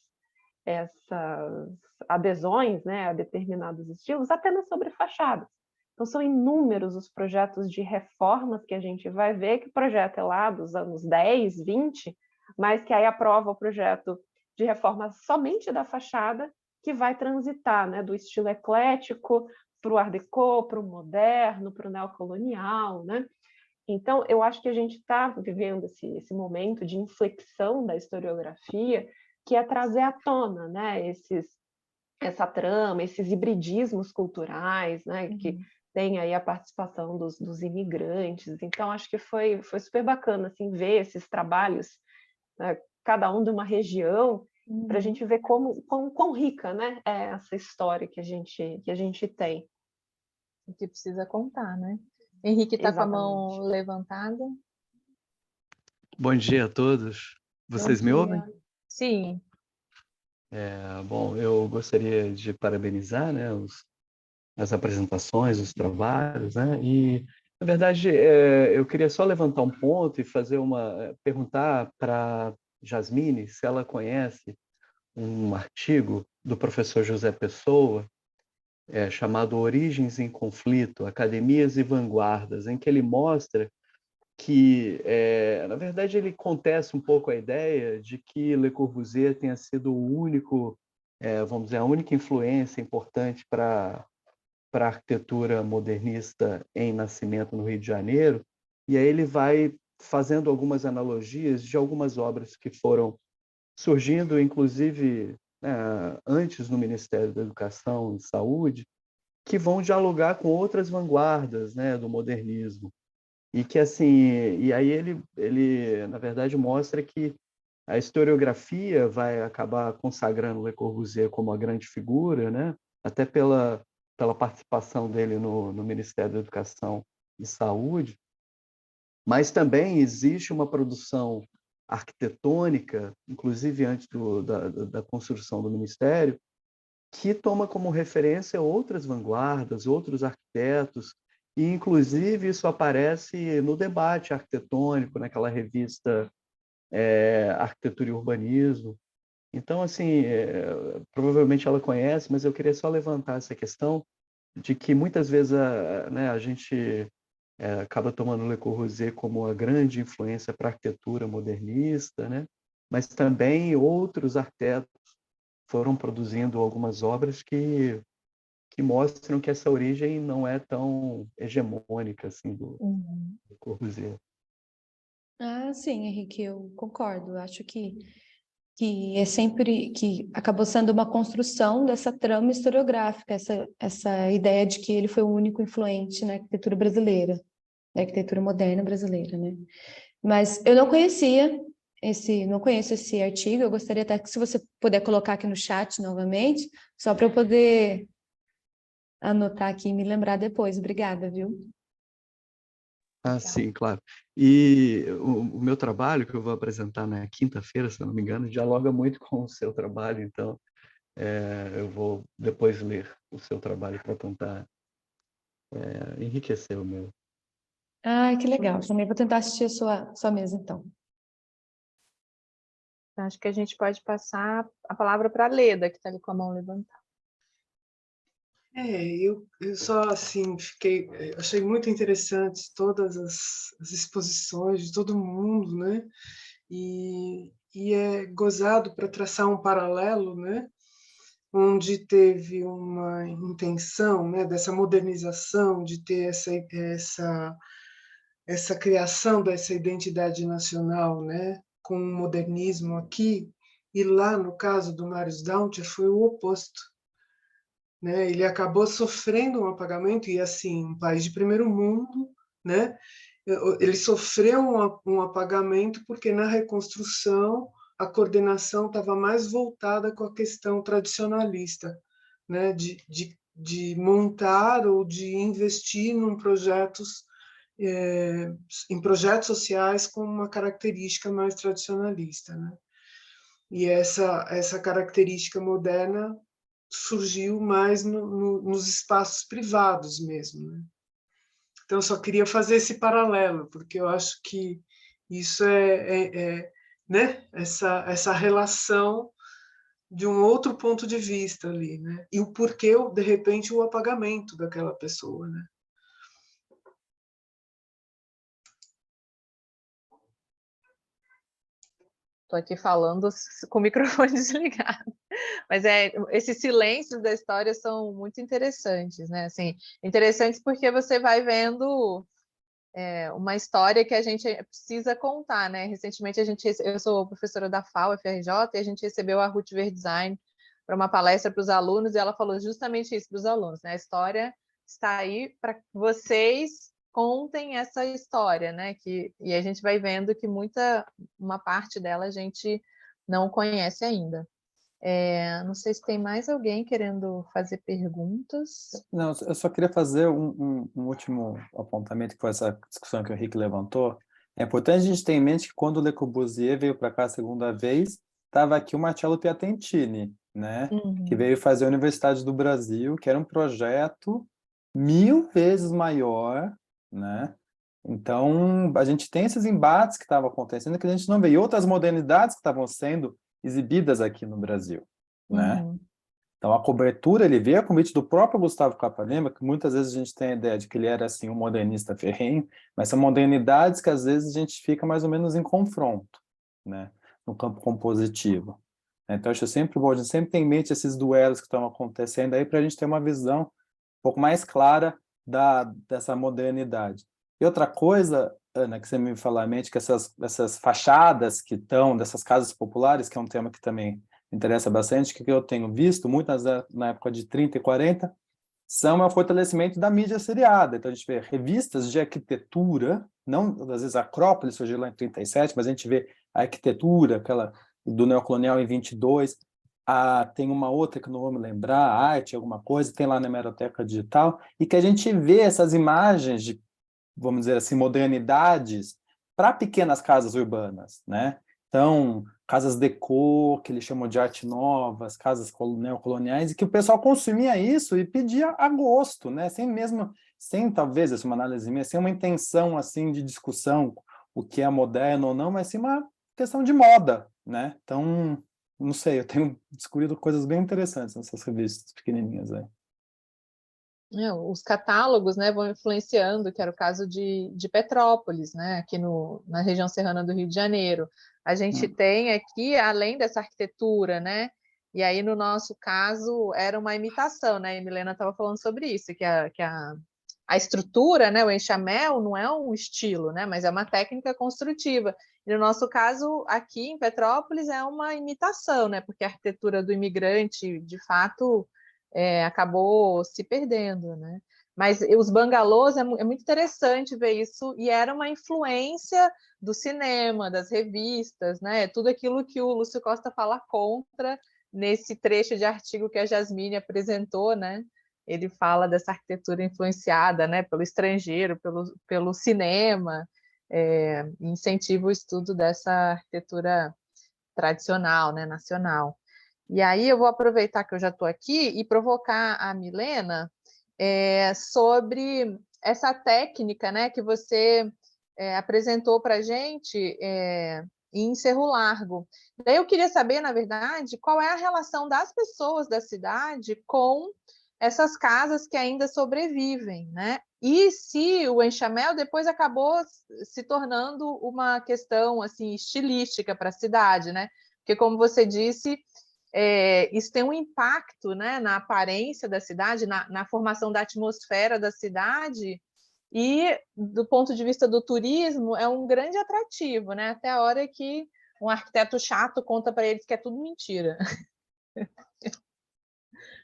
adesões, né, a determinados estilos, apenas sobre fachadas. Então, são inúmeros os projetos de reformas que a gente vai ver, que o projeto é lá dos anos 10, 20, mas que aí aprova o projeto de reforma somente da fachada, que vai transitar, né, do estilo eclético para o Art Deco, para o moderno, para o neocolonial, né? Então, eu acho que a gente está vivendo esse momento de inflexão da historiografia, que é trazer à tona, né, essa trama, esses hibridismos culturais, né, que tem aí a participação dos imigrantes. Então, acho que foi super bacana assim, ver esses trabalhos, né, cada um de uma região, para a gente ver quão rica, né, é essa história que a gente tem. O que precisa contar, né? Henrique está com a mão levantada. Bom dia a todos. Vocês me ouvem? Sim. Bom, eu gostaria de parabenizar, né, as apresentações, os trabalhos, né? E, na verdade, eu queria só levantar um ponto e perguntar para Jasmine se ela conhece um artigo do professor José Pessoa, chamado Origens em Conflito, Academias e Vanguardas, em que ele mostra que, na verdade, ele contesta um pouco a ideia de que Le Corbusier tenha sido o único, vamos dizer, a única influência importante para a arquitetura modernista em nascimento no Rio de Janeiro, e aí ele vai fazendo algumas analogias de algumas obras que foram surgindo, inclusive, antes no Ministério da Educação e Saúde, que vão dialogar com outras vanguardas, né, do modernismo. E que assim, e aí ele na verdade mostra que a historiografia vai acabar consagrando Le Corbusier como a grande figura, né? Até pela participação dele no Ministério da Educação e Saúde, mas também existe uma produção arquitetônica, inclusive antes da construção do Ministério, que toma como referência outras vanguardas, outros arquitetos, e, inclusive, isso aparece no debate arquitetônico, naquela revista Arquitetura e Urbanismo. Então, assim, provavelmente ela conhece, mas eu queria só levantar essa questão de que muitas vezes a gente acaba tomando Le Corbusier como a grande influência para a arquitetura modernista, né? Mas também outros arquitetos foram produzindo algumas obras que mostram que essa origem não é tão hegemônica assim do Corbusier. Sim, Henrique, eu concordo. Eu acho que é sempre que acabou sendo uma construção dessa trama historiográfica, essa ideia de que ele foi o único influente na arquitetura brasileira, na arquitetura moderna brasileira, né? Mas eu não conheço esse artigo. Eu gostaria até que, se você puder colocar aqui no chat novamente, só para eu poder anotar aqui e me lembrar depois. Obrigada, viu? Sim, claro. E o meu trabalho, que eu vou apresentar na quinta-feira, se eu não me engano, dialoga muito com o seu trabalho, então eu vou depois ler o seu trabalho para tentar enriquecer o meu. Que legal. Também vou tentar assistir a sua mesa, então. Então, acho que a gente pode passar a palavra para a Leda, que está ali com a mão levantada. Eu só assim achei muito interessantes todas as exposições de todo mundo, né? E é gozado para traçar um paralelo, né? Onde teve uma intenção, né, dessa modernização, de ter essa criação dessa identidade nacional, né, com o modernismo aqui, e lá no caso do Marius Daunt foi o oposto, né? Ele acabou sofrendo um apagamento e assim, um país de primeiro mundo, né? Ele sofreu um apagamento porque na reconstrução a coordenação estava mais voltada com a questão tradicionalista, né? De montar ou de investir em projetos sociais com uma característica mais tradicionalista, né? E essa característica moderna surgiu mais nos espaços privados mesmo, né? Então, eu só queria fazer esse paralelo, porque eu acho que isso né? Essa relação de um outro ponto de vista ali, né? E o porquê, de repente, o apagamento daquela pessoa, né? Estou aqui falando com o microfone desligado. Mas esses silêncios da história são muito interessantes, né? Assim, interessantes porque você vai vendo uma história que a gente precisa contar, né? Recentemente eu sou professora da FAO, FRJ, e a gente recebeu a Ruth Verdesign para uma palestra para os alunos, e ela falou justamente isso para os alunos, né? A história está aí para que vocês contem essa história, né? E a gente vai vendo que uma parte dela a gente não conhece ainda. Não sei se tem mais alguém querendo fazer perguntas. Não, eu só queria fazer um último apontamento, que foi essa discussão que o Henrique levantou. É importante a gente ter em mente que quando o Le Corbusier veio para cá a segunda vez, estava aqui o Marcello Piacentini, né? Que veio fazer a Universidade do Brasil, que era um projeto 1000 vezes maior, né? Então, a gente tem esses embates que estavam acontecendo que a gente não vê. E outras modernidades que estavam sendo exibidas aqui no Brasil, né? Então, a cobertura, ele veio a convite do próprio Gustavo Capanema, que muitas vezes a gente tem a ideia de que ele era, assim, um modernista ferrenho, mas são modernidades que, às vezes, a gente fica mais ou menos em confronto, né, no campo compositivo. Então, acho sempre bom, a gente sempre tem em mente esses duelos que estão acontecendo aí para a gente ter uma visão um pouco mais clara dessa modernidade. E outra coisa, Ana, que você me falou à mente, que essas fachadas que estão, dessas casas populares, que é um tema que também interessa bastante, que eu tenho visto, muitas na época de 30 e 40, são o fortalecimento da mídia seriada. Então, a gente vê revistas de arquitetura, não, às vezes, a Acrópole surgiu lá em 37, mas a gente vê a arquitetura, aquela do neocolonial em 22, tem uma outra que eu não vou me lembrar, arte, alguma coisa, tem lá na Hemeroteca Digital, e que a gente vê essas imagens de, vamos dizer assim, modernidades para pequenas casas urbanas, né? Então, casas deco, que eles chamam de arte novas, casas neocoloniais, e que o pessoal consumia isso e pedia a gosto, né? Sem talvez, essa é uma análise minha, sem uma intenção assim de discussão, o que é moderno ou não, mas sim uma questão de moda, né? Então, não sei, eu tenho descobrido coisas bem interessantes nessas revistas pequenininhas aí. Os catálogos, né, vão influenciando, que era o caso de Petrópolis, né, aqui na região serrana do Rio de Janeiro. A gente tem aqui, além dessa arquitetura, né, e aí no nosso caso era uma imitação, né, e Milena estava falando sobre isso, que a estrutura, né, o enxamel não é um estilo, né, mas é uma técnica construtiva. E no nosso caso, aqui em Petrópolis, é uma imitação, né, porque a arquitetura do imigrante, de fato, acabou se perdendo, né? Mas os bangalôs é muito interessante ver isso, e era uma influência do cinema, das revistas, né? Tudo aquilo que o Lúcio Costa fala contra nesse trecho de artigo que a Jasmine apresentou, né? Ele fala dessa arquitetura influenciada, né, pelo estrangeiro, pelo cinema, incentiva o estudo dessa arquitetura tradicional, né, nacional. E aí eu vou aproveitar que eu já estou aqui e provocar a Milena sobre essa técnica, né, que você apresentou para a gente em Cerro Largo. Daí eu queria saber, na verdade, qual é a relação das pessoas da cidade com essas casas que ainda sobrevivem, né? E se o enxamel depois acabou se tornando uma questão assim estilística para a cidade, né? Porque, como você disse, isso tem um impacto, né, na aparência da cidade, na formação da atmosfera da cidade, e do ponto de vista do turismo é um grande atrativo, né? Até a hora que um arquiteto chato conta para eles que é tudo mentira.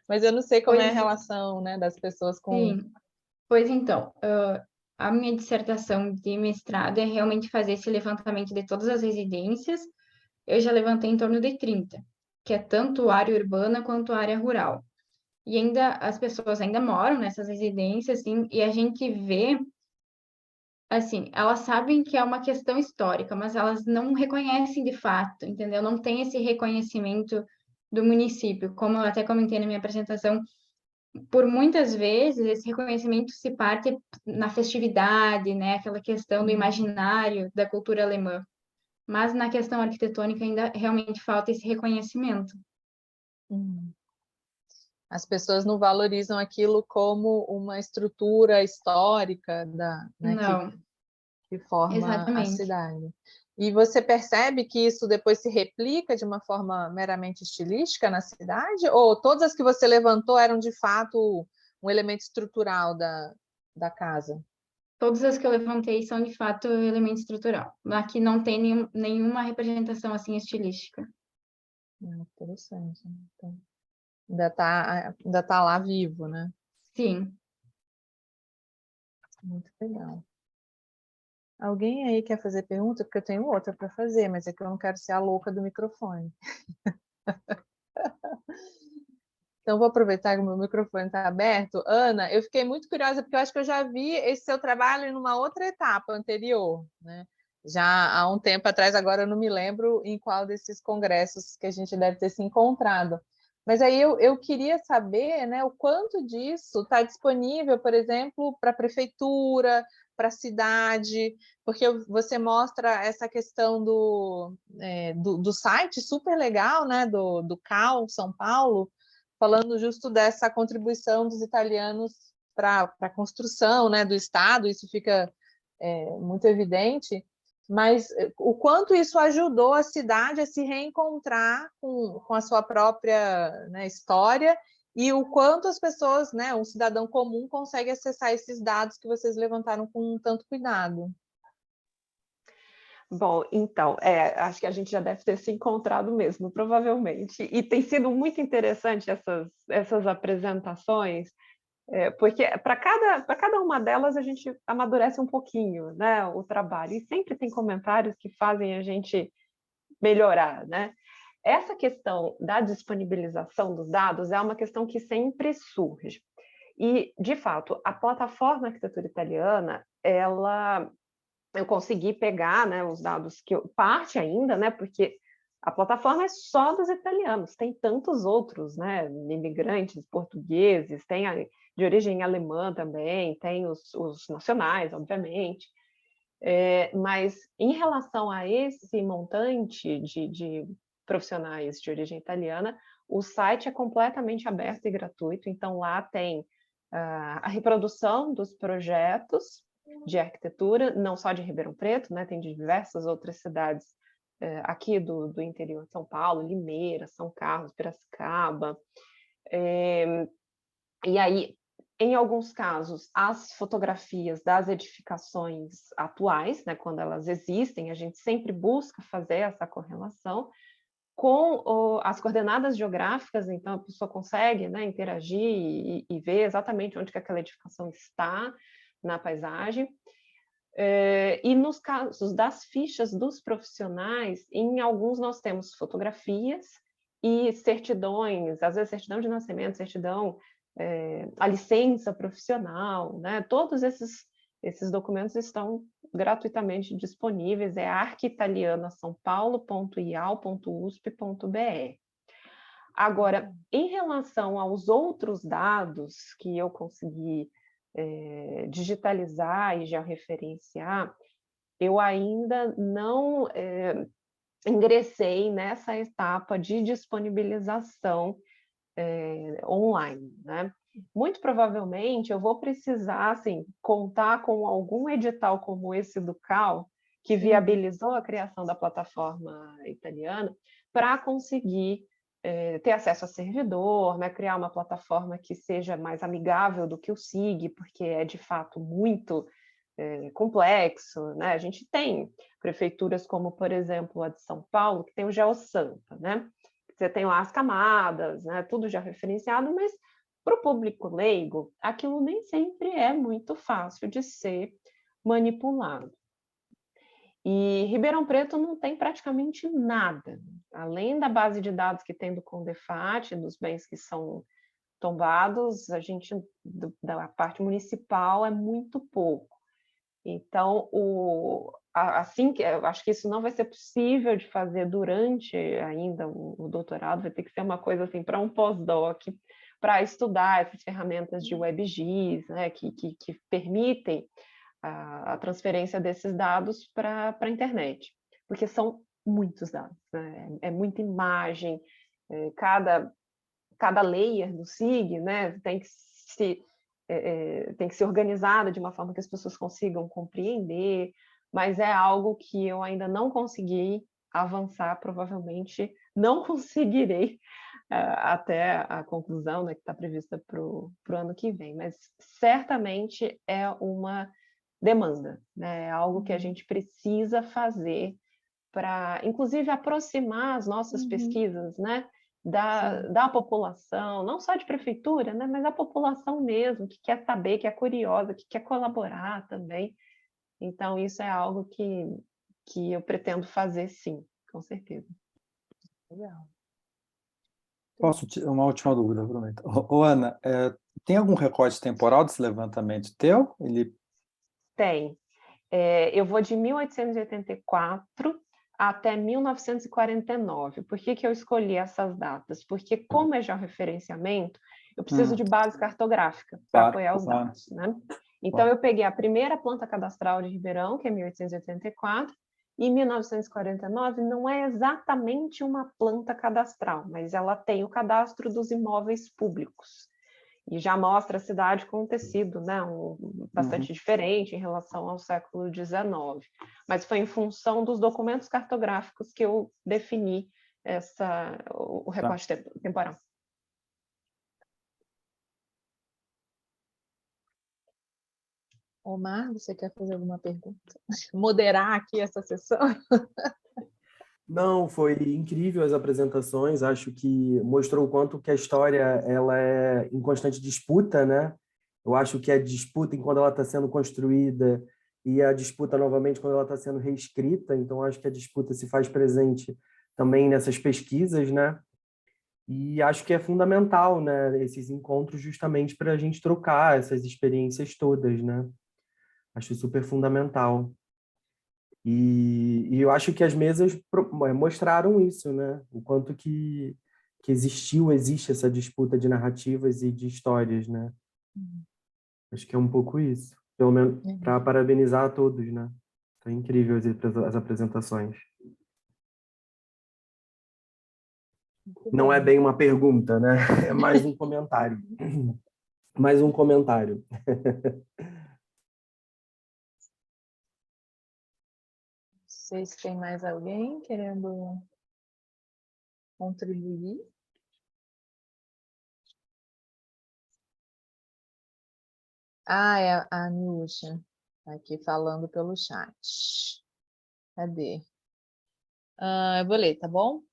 Mas eu não sei como é a relação, né, das pessoas com... Sim, pois então, a minha dissertação de mestrado é realmente fazer esse levantamento de todas as residências. Eu já levantei em torno de 30, que é tanto área urbana quanto área rural. E ainda as pessoas ainda moram nessas residências, assim, e a gente vê, assim, elas sabem que é uma questão histórica, mas elas não reconhecem de fato, entendeu? Não tem esse reconhecimento do município, como eu até comentei na minha apresentação. Por muitas vezes esse reconhecimento se parte na festividade, né? Aquela questão do imaginário da cultura alemã. Mas na questão arquitetônica ainda realmente falta esse reconhecimento. As pessoas não valorizam aquilo como uma estrutura histórica né, Não, que forma a exatamente. cidade. E você percebe que isso depois se replica de uma forma meramente estilística na cidade? Ou todas as que você levantou eram, de fato, um elemento estrutural da casa? Todas as que eu levantei são, de fato, elemento estrutural. Aqui não tem nenhuma representação assim estilística. Interessante. Então, ainda tá lá vivo, né? Sim. Muito legal. Alguém aí quer fazer pergunta? Porque eu tenho outra para fazer, mas é que eu não quero ser a louca do microfone. Então, vou aproveitar que o meu microfone está aberto. Ana, eu fiquei muito curiosa, porque eu acho que eu já vi esse seu trabalho em uma outra etapa anterior, né? Já há um tempo atrás, agora eu não me lembro em qual desses congressos que a gente deve ter se encontrado. Mas aí eu queria saber, né, o quanto disso está disponível, por exemplo, para a prefeitura, para a cidade, porque você mostra essa questão do site super legal, né, do CAL São Paulo, falando justo dessa contribuição dos italianos para a construção, né, do Estado, isso fica muito evidente, mas o quanto isso ajudou a cidade a se reencontrar com a sua própria, né, história, e o quanto as pessoas, né, um cidadão comum consegue acessar esses dados que vocês levantaram com tanto cuidado. Bom, então, acho que a gente já deve ter se encontrado mesmo, provavelmente. E tem sido muito interessante essas apresentações, porque para cada uma delas a gente amadurece um pouquinho, né, o trabalho. E sempre tem comentários que fazem a gente melhorar, né? Essa questão da disponibilização dos dados é uma questão que sempre surge. E, de fato, a plataforma Arquitetura Italiana, eu consegui pegar, né, os dados parte ainda, né, porque a plataforma é só dos italianos, tem tantos outros, né, imigrantes portugueses, tem de origem alemã também, tem os nacionais, obviamente, mas em relação a esse montante de profissionais de origem italiana, o site é completamente aberto e gratuito, então lá tem a reprodução dos projetos de arquitetura, não só de Ribeirão Preto, né, tem de diversas outras cidades aqui do interior de São Paulo, Limeira, São Carlos, Piracicaba. E aí, em alguns casos, as fotografias das edificações atuais, né, quando elas existem, a gente sempre busca fazer essa correlação com as coordenadas geográficas, então a pessoa consegue, né, interagir e ver exatamente onde que aquela edificação está na paisagem. E nos casos das fichas dos profissionais, em alguns nós temos fotografias e certidões, às vezes certidão de nascimento, certidão, a licença profissional, né? Todos esses documentos estão gratuitamente disponíveis, é arquitalianasaopaulo.ial.usp.br. Agora, em relação aos outros dados que eu consegui digitalizar e já referenciar, eu ainda não ingressei nessa etapa de disponibilização online, né? Muito provavelmente eu vou precisar, assim, contar com algum edital como esse do CAL, que viabilizou a criação da plataforma italiana, para conseguir ter acesso a servidor, né? Criar uma plataforma que seja mais amigável do que o SIG, porque é de fato muito complexo, né? A gente tem prefeituras como, por exemplo, a de São Paulo, que tem o GeoSampa, né? Você tem lá as camadas, né? Tudo já referenciado, mas para o público leigo, aquilo nem sempre é muito fácil de ser manipulado. E Ribeirão Preto não tem praticamente nada, além da base de dados que tem do Condefat, dos bens que são tombados, a gente, da parte municipal, é muito pouco. Então, assim que eu acho que isso não vai ser possível de fazer durante ainda o doutorado, vai ter que ser uma coisa assim para um pós-doc, para estudar essas ferramentas de WebGIS, né, que permitem a transferência desses dados para a internet, porque são muitos dados, né? É muita imagem, cada layer do SIG, né, tem que ser organizada de uma forma que as pessoas consigam compreender, mas é algo que eu ainda não consegui avançar, provavelmente não conseguirei até a conclusão, né, que está prevista para o ano que vem, mas certamente é uma demanda, né, é algo que a gente precisa fazer para, inclusive, aproximar as nossas pesquisas, né, da população, não só de prefeitura, né, mas da população mesmo, que quer saber, que é curiosa, que quer colaborar também. Então, isso é algo que eu pretendo fazer, sim, com certeza. Legal. Uma última dúvida, prometo. Ana, tem algum recorte temporal desse levantamento teu? Tem. Eu vou de 1884 até 1949. Por que eu escolhi essas datas? Porque, como é georreferenciamento, eu preciso de base cartográfica para Claro, apoiar os claro. dados, né? Então, eu peguei a primeira planta cadastral de Ribeirão, que é 1884, e 1949 não é exatamente uma planta cadastral, mas ela tem o cadastro dos imóveis públicos. E já mostra a cidade com um tecido, né, bastante diferente em relação ao século XIX. Mas foi em função dos documentos cartográficos que eu defini o recorte temporal. Omar, você quer fazer alguma pergunta? Moderar aqui essa sessão? Não, foi incrível as apresentações, acho que mostrou o quanto que a história ela é em constante disputa, né? Eu acho que a disputa enquanto ela está sendo construída e a disputa novamente quando ela está sendo reescrita, então acho que a disputa se faz presente também nessas pesquisas, né? E acho que é fundamental, né, esses encontros justamente para a gente trocar essas experiências todas, né? Acho super fundamental. E eu acho que as mesas mostraram isso, né? O quanto que existe essa disputa de narrativas e de histórias, né? Acho que é um pouco isso. Pelo menos para parabenizar a todos, né? Foi incrível as apresentações. Não é bem uma pergunta, né? É mais um comentário. Mais um comentário. Não sei se tem mais alguém querendo contribuir. É a Nilcha, tá aqui falando pelo chat. Cadê? Eu vou ler, tá bom?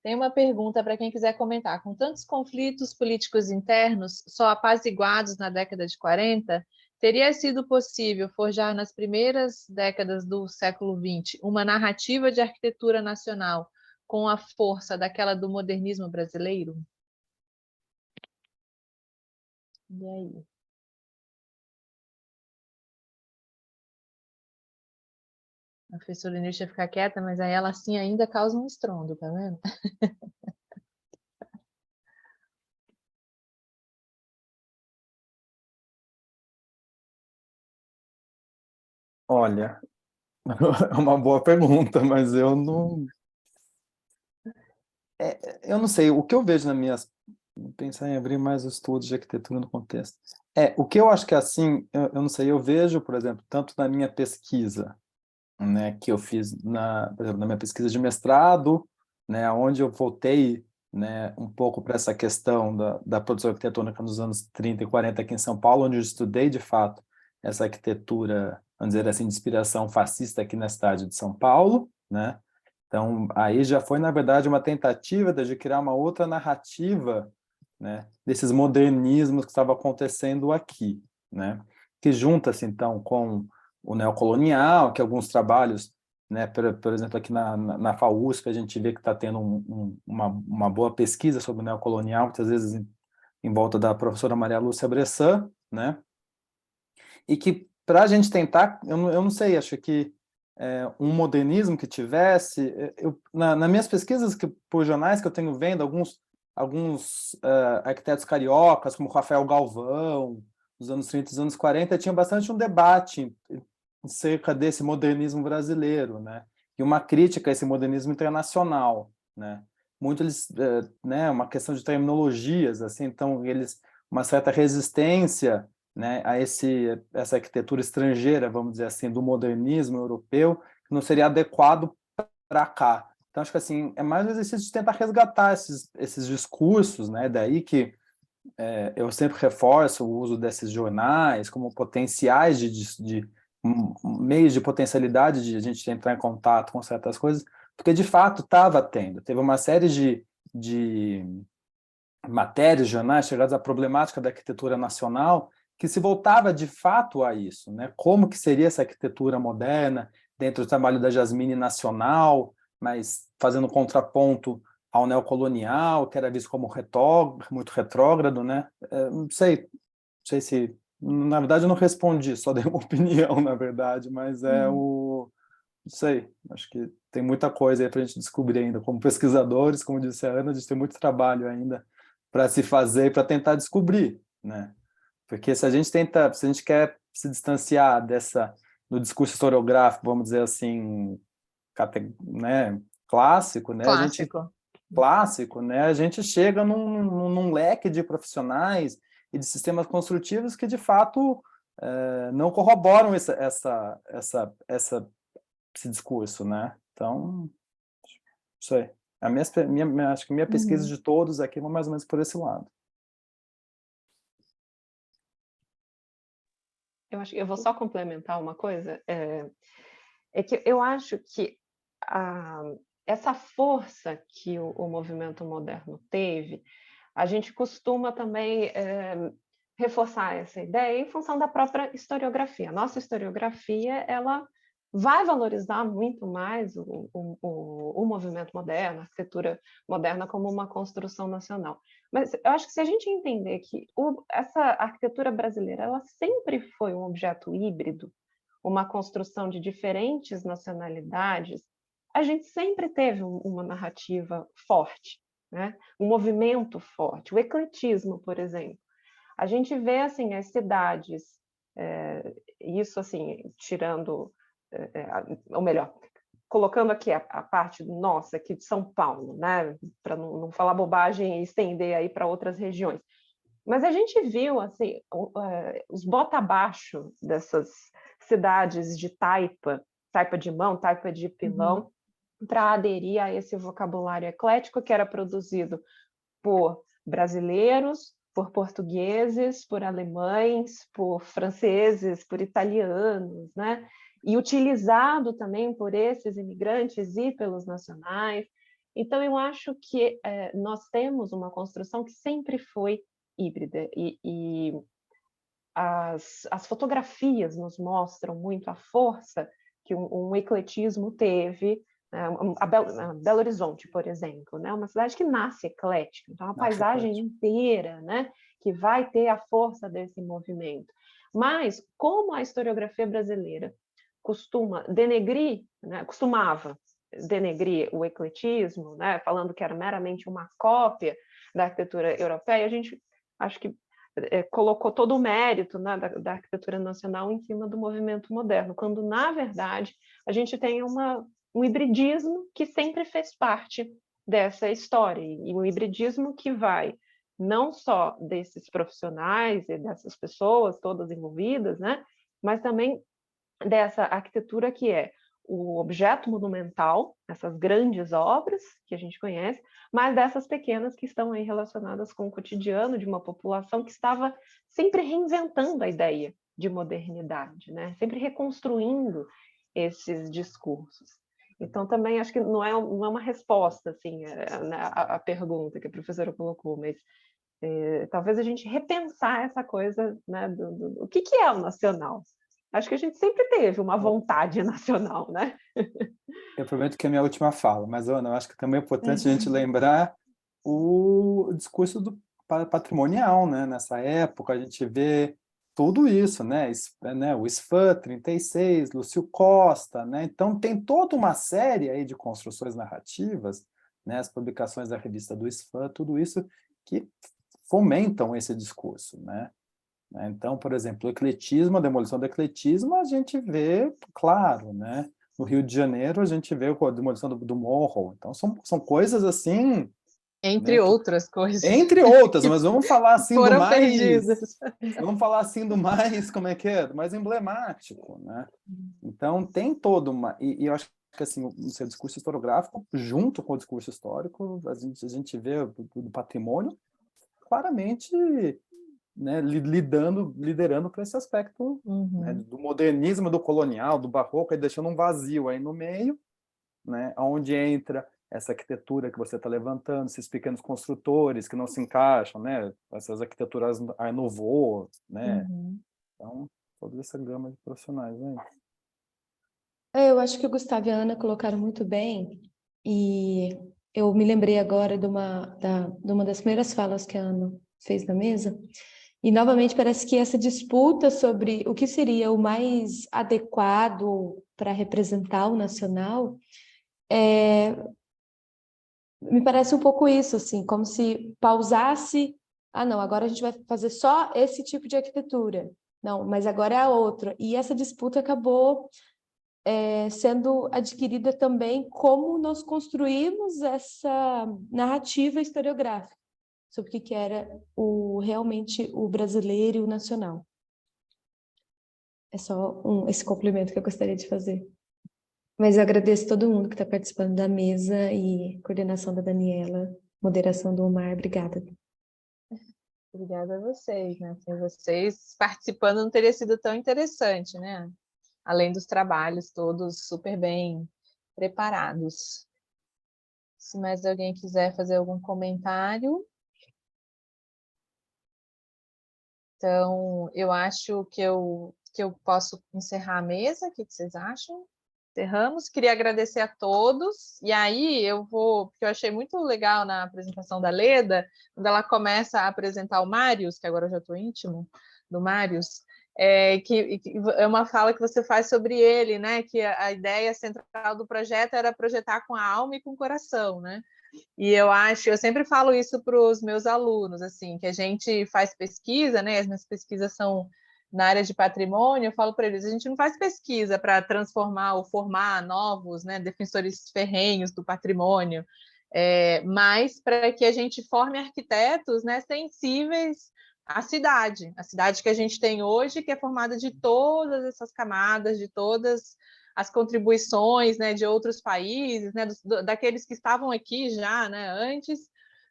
Tem uma pergunta para quem quiser comentar. Com tantos conflitos políticos internos só apaziguados na década de 40, teria sido possível forjar nas primeiras décadas do século XX uma narrativa de arquitetura nacional com a força daquela do modernismo brasileiro? E aí? A professora Inês ia ficar quieta, mas aí ela assim ainda causa um estrondo, tá vendo? Olha, é uma boa pergunta, mas eu Eu não sei, o que eu vejo nas minhas... Vou pensar em abrir mais estudos de arquitetura no contexto. O que eu acho que é assim, eu não sei, eu vejo, por exemplo, tanto na minha pesquisa, né, que eu fiz, por exemplo, na minha pesquisa de mestrado, né, onde eu voltei, né, um pouco para essa questão da produção arquitetônica nos anos 30 e 40 aqui em São Paulo, onde eu estudei, de fato, essa arquitetura, vamos dizer assim, de inspiração fascista aqui na cidade de São Paulo, né? Então, aí já foi, na verdade, uma tentativa de criar uma outra narrativa, né, desses modernismos que estavam acontecendo aqui, né? Que junta-se, então, com o neocolonial, que alguns trabalhos, né, por exemplo, aqui na FAUSP, a gente vê que está tendo uma boa pesquisa sobre o neocolonial, muitas vezes em volta da professora Maria Lúcia Bressan, né? E que, para a gente tentar, eu não sei, acho que um modernismo que tivesse... nas minhas pesquisas por jornais que eu tenho vendo, alguns arquitetos cariocas, como Rafael Galvão, nos anos 30 e nos anos 40, tinha bastante um debate cerca desse modernismo brasileiro, né? E uma crítica a esse modernismo internacional, né? Muito eles, né, uma questão de terminologias, assim, então uma certa resistência, né, a essa arquitetura estrangeira, vamos dizer assim, do modernismo europeu, que não seria adequado para cá. Então, acho que assim, é mais um exercício de tentar resgatar esses discursos, né, daí que eu sempre reforço o uso desses jornais como potenciais de meios de potencialidade de a gente entrar em contato com certas coisas, porque de fato teve uma série de matérias, jornais chegados à problemática da arquitetura nacional que se voltava de fato a isso, né? Como que seria essa arquitetura moderna dentro do trabalho da Jasmine nacional, mas fazendo contraponto ao neocolonial, que era visto como muito retrógrado, né? Não sei se... Na verdade, eu não respondi, só dei uma opinião, na verdade, mas não sei, acho que tem muita coisa aí para a gente descobrir ainda. Como pesquisadores, como disse a Ana, a gente tem muito trabalho ainda para se fazer, para tentar descobrir, né? Porque se a gente quer se distanciar do discurso historiográfico, vamos dizer assim, né, clássico, né? Clássico, né? A gente chega num leque de profissionais e de sistemas construtivos que, de fato, não corroboram esse discurso, né? Então, isso aí. Acho que a minha pesquisa de todos aqui vai mais ou menos por esse lado. Eu vou só complementar uma coisa, é que eu acho que essa força que o movimento moderno teve, a gente costuma também reforçar essa ideia em função da própria historiografia. A nossa historiografia, ela vai valorizar muito mais o movimento moderno, a arquitetura moderna como uma construção nacional. Mas eu acho que se a gente entender que essa arquitetura brasileira, ela sempre foi um objeto híbrido, uma construção de diferentes nacionalidades, a gente sempre teve uma narrativa forte, né? Um movimento forte, o ecletismo, por exemplo. A gente vê assim as cidades, isso assim tirando, ou melhor, colocando aqui a parte nossa aqui de São Paulo, né? Para não falar bobagem e estender aí para outras regiões. Mas a gente viu assim os bota abaixo dessas cidades de taipa de mão, taipa de pilão, para aderir a esse vocabulário eclético que era produzido por brasileiros, por portugueses, por alemães, por franceses, por italianos, né? E utilizado também por esses imigrantes e pelos nacionais. Então, eu acho que nós temos uma construção que sempre foi híbrida, e as fotografias nos mostram muito a força que um ecletismo teve, a Belo Horizonte, por exemplo, né? Uma cidade que nasce eclética, então a paisagem inteira, né? Que vai ter a força desse movimento. Mas, como a historiografia brasileira costumava denegrir o ecletismo, né? Falando que era meramente uma cópia da arquitetura europeia, a gente acho que colocou todo o mérito, né, da arquitetura nacional em cima do movimento moderno, quando, na verdade, a gente tem um hibridismo que sempre fez parte dessa história, e o hibridismo que vai não só desses profissionais e dessas pessoas todas envolvidas, né, mas também dessa arquitetura que é o objeto monumental, essas grandes obras que a gente conhece, mas dessas pequenas que estão aí relacionadas com o cotidiano de uma população que estava sempre reinventando a ideia de modernidade, né? Sempre reconstruindo esses discursos. Então, também acho que não é uma resposta assim, a pergunta que a professora colocou, mas talvez a gente repensar essa coisa, né, o que é o nacional. Acho que a gente sempre teve uma vontade nacional, né? Eu prometo que é a minha última fala, mas, Ana, eu acho que também é importante a gente lembrar o discurso patrimonial, né? Nessa época, a gente vê tudo isso, né? O SFAM 36, Lúcio Costa, né? Então, tem toda uma série aí de construções narrativas, né? As publicações da revista do SFAM, tudo isso que fomentam esse discurso, né? Então, por exemplo, o ecletismo, a demolição do ecletismo, a gente vê, claro, né? No Rio de Janeiro, a gente vê a demolição do Morro. Então, são coisas assim... Entre né, outras coisas. entre outras, mas vamos falar assim do Foram mais... perdidas. Vamos falar assim do mais, como é que é? Do mais emblemático, né? Então, tem toda uma... E eu acho que assim, o seu discurso historiográfico, junto com o discurso histórico, a gente vê do patrimônio claramente... né, liderando para esse aspecto, né, do modernismo, do colonial, do barroco, aí deixando um vazio aí no meio, né, onde entra essa arquitetura que você está levantando, esses pequenos construtores que não se encaixam, né, essas arquiteturas Art Nouveau, né, então toda essa gama de profissionais, né. Eu acho que o Gustavo e a Ana colocaram muito bem, e eu me lembrei agora de uma das primeiras falas que a Ana fez na mesa, e novamente parece que essa disputa sobre o que seria o mais adequado para representar o nacional, me parece um pouco isso, assim, como se pausasse, não, agora a gente vai fazer só esse tipo de arquitetura, não, mas agora é a outra, e essa disputa acabou sendo adquirida também como nós construímos essa narrativa historiográfica sobre o que era realmente o brasileiro e o nacional. É só esse complemento que eu gostaria de fazer. Mas eu agradeço todo mundo que está participando da mesa e coordenação da Daniela, moderação do Omar. Obrigada. Obrigada a vocês, né? Sem vocês participando não teria sido tão interessante, né? Além dos trabalhos todos super bem preparados. Se mais alguém quiser fazer algum comentário. Então, eu acho que eu posso encerrar a mesa. O que vocês acham? Encerramos. Queria agradecer a todos. E aí porque eu achei muito legal na apresentação da Leda, quando ela começa a apresentar o Mários, que agora eu já estou íntimo do Mários, que é uma fala que você faz sobre ele, né? Que a ideia central do projeto era projetar com a alma e com o coração, né? E eu sempre falo isso para os meus alunos, assim, que a gente faz pesquisa, né? As minhas pesquisas são na área de patrimônio. Eu falo para eles, a gente não faz pesquisa para transformar ou formar novos, né, defensores ferrenhos do patrimônio, mas para que a gente forme arquitetos, né, sensíveis à cidade que a gente tem hoje, que é formada de todas essas camadas, de todas as contribuições, né, de outros países, né, daqueles que estavam aqui já, né, antes,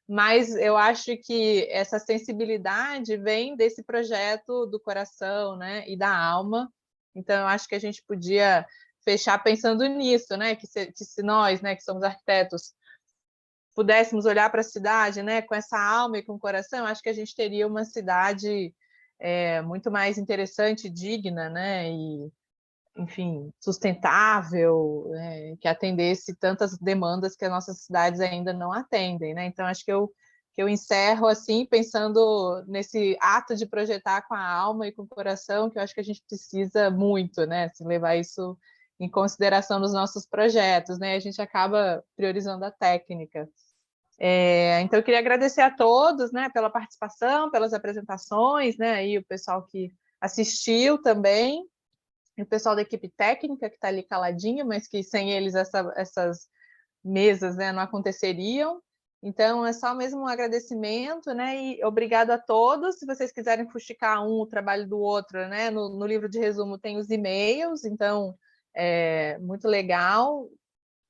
mas eu acho que essa sensibilidade vem desse projeto do coração, né, e da alma. Então, eu acho que a gente podia fechar pensando nisso, né, que se nós, né, que somos arquitetos, pudéssemos olhar para a cidade, né, com essa alma e com o coração, eu acho que a gente teria uma cidade muito mais interessante, digna, né, e enfim, sustentável, que atendesse tantas demandas que as nossas cidades ainda não atendem, né? Então, acho que eu encerro assim, pensando nesse ato de projetar com a alma e com o coração, que eu acho que a gente precisa muito, né? Assim, levar isso em consideração nos nossos projetos, né? A gente acaba priorizando a técnica. Então, eu queria agradecer a todos, né, pela participação, pelas apresentações, né, e o pessoal que assistiu também, e o pessoal da equipe técnica que está ali caladinho, mas que sem eles essas mesas, né, não aconteceriam. Então, é só mesmo um agradecimento, né, e obrigado a todos. Se vocês quiserem fuxicar o trabalho do outro, né, no livro de resumo tem os e-mails, então, é muito legal,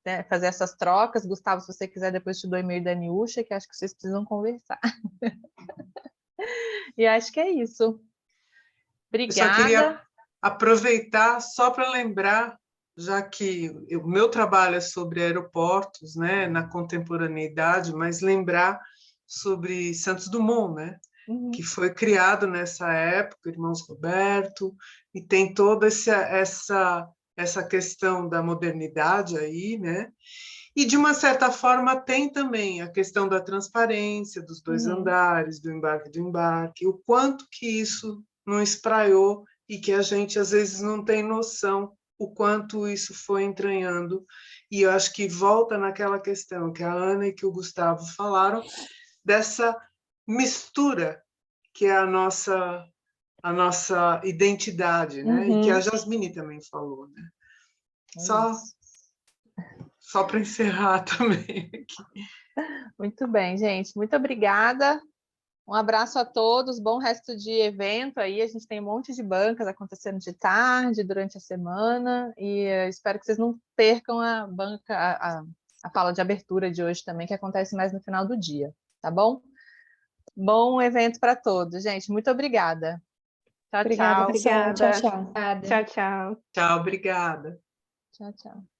né, fazer essas trocas. Gustavo, se você quiser, depois te dou o e-mail da Niúcha, que acho que vocês precisam conversar. E acho que é isso. Eu só queria Obrigada. aproveitar só para lembrar, já que o meu trabalho é sobre aeroportos, né, na contemporaneidade, mas lembrar sobre Santos Dumont, né, que foi criado nessa época, Irmãos Roberto, e tem toda essa questão da modernidade aí, né? E, de uma certa forma, tem também a questão da transparência, dos dois andares, do embarque, o quanto que isso não espraiou e que a gente, às vezes, não tem noção o quanto isso foi entranhando. E eu acho que volta naquela questão que a Ana e que o Gustavo falaram, dessa mistura que é a nossa identidade, né? E que a Jasmine também falou, né? Só para encerrar também aqui. Muito bem, gente. Muito obrigada. Um abraço a todos, bom resto de evento aí. A gente tem um monte de bancas acontecendo de tarde, durante a semana, e espero que vocês não percam a banca, a fala de abertura de hoje também, que acontece mais no final do dia, tá bom? Bom evento para todos, gente. Muito obrigada. Tchau, Obrigada, tchau. pessoal. Tchau, Obrigada. tchau. Tchau, tchau. Tchau, obrigada. Tchau, tchau.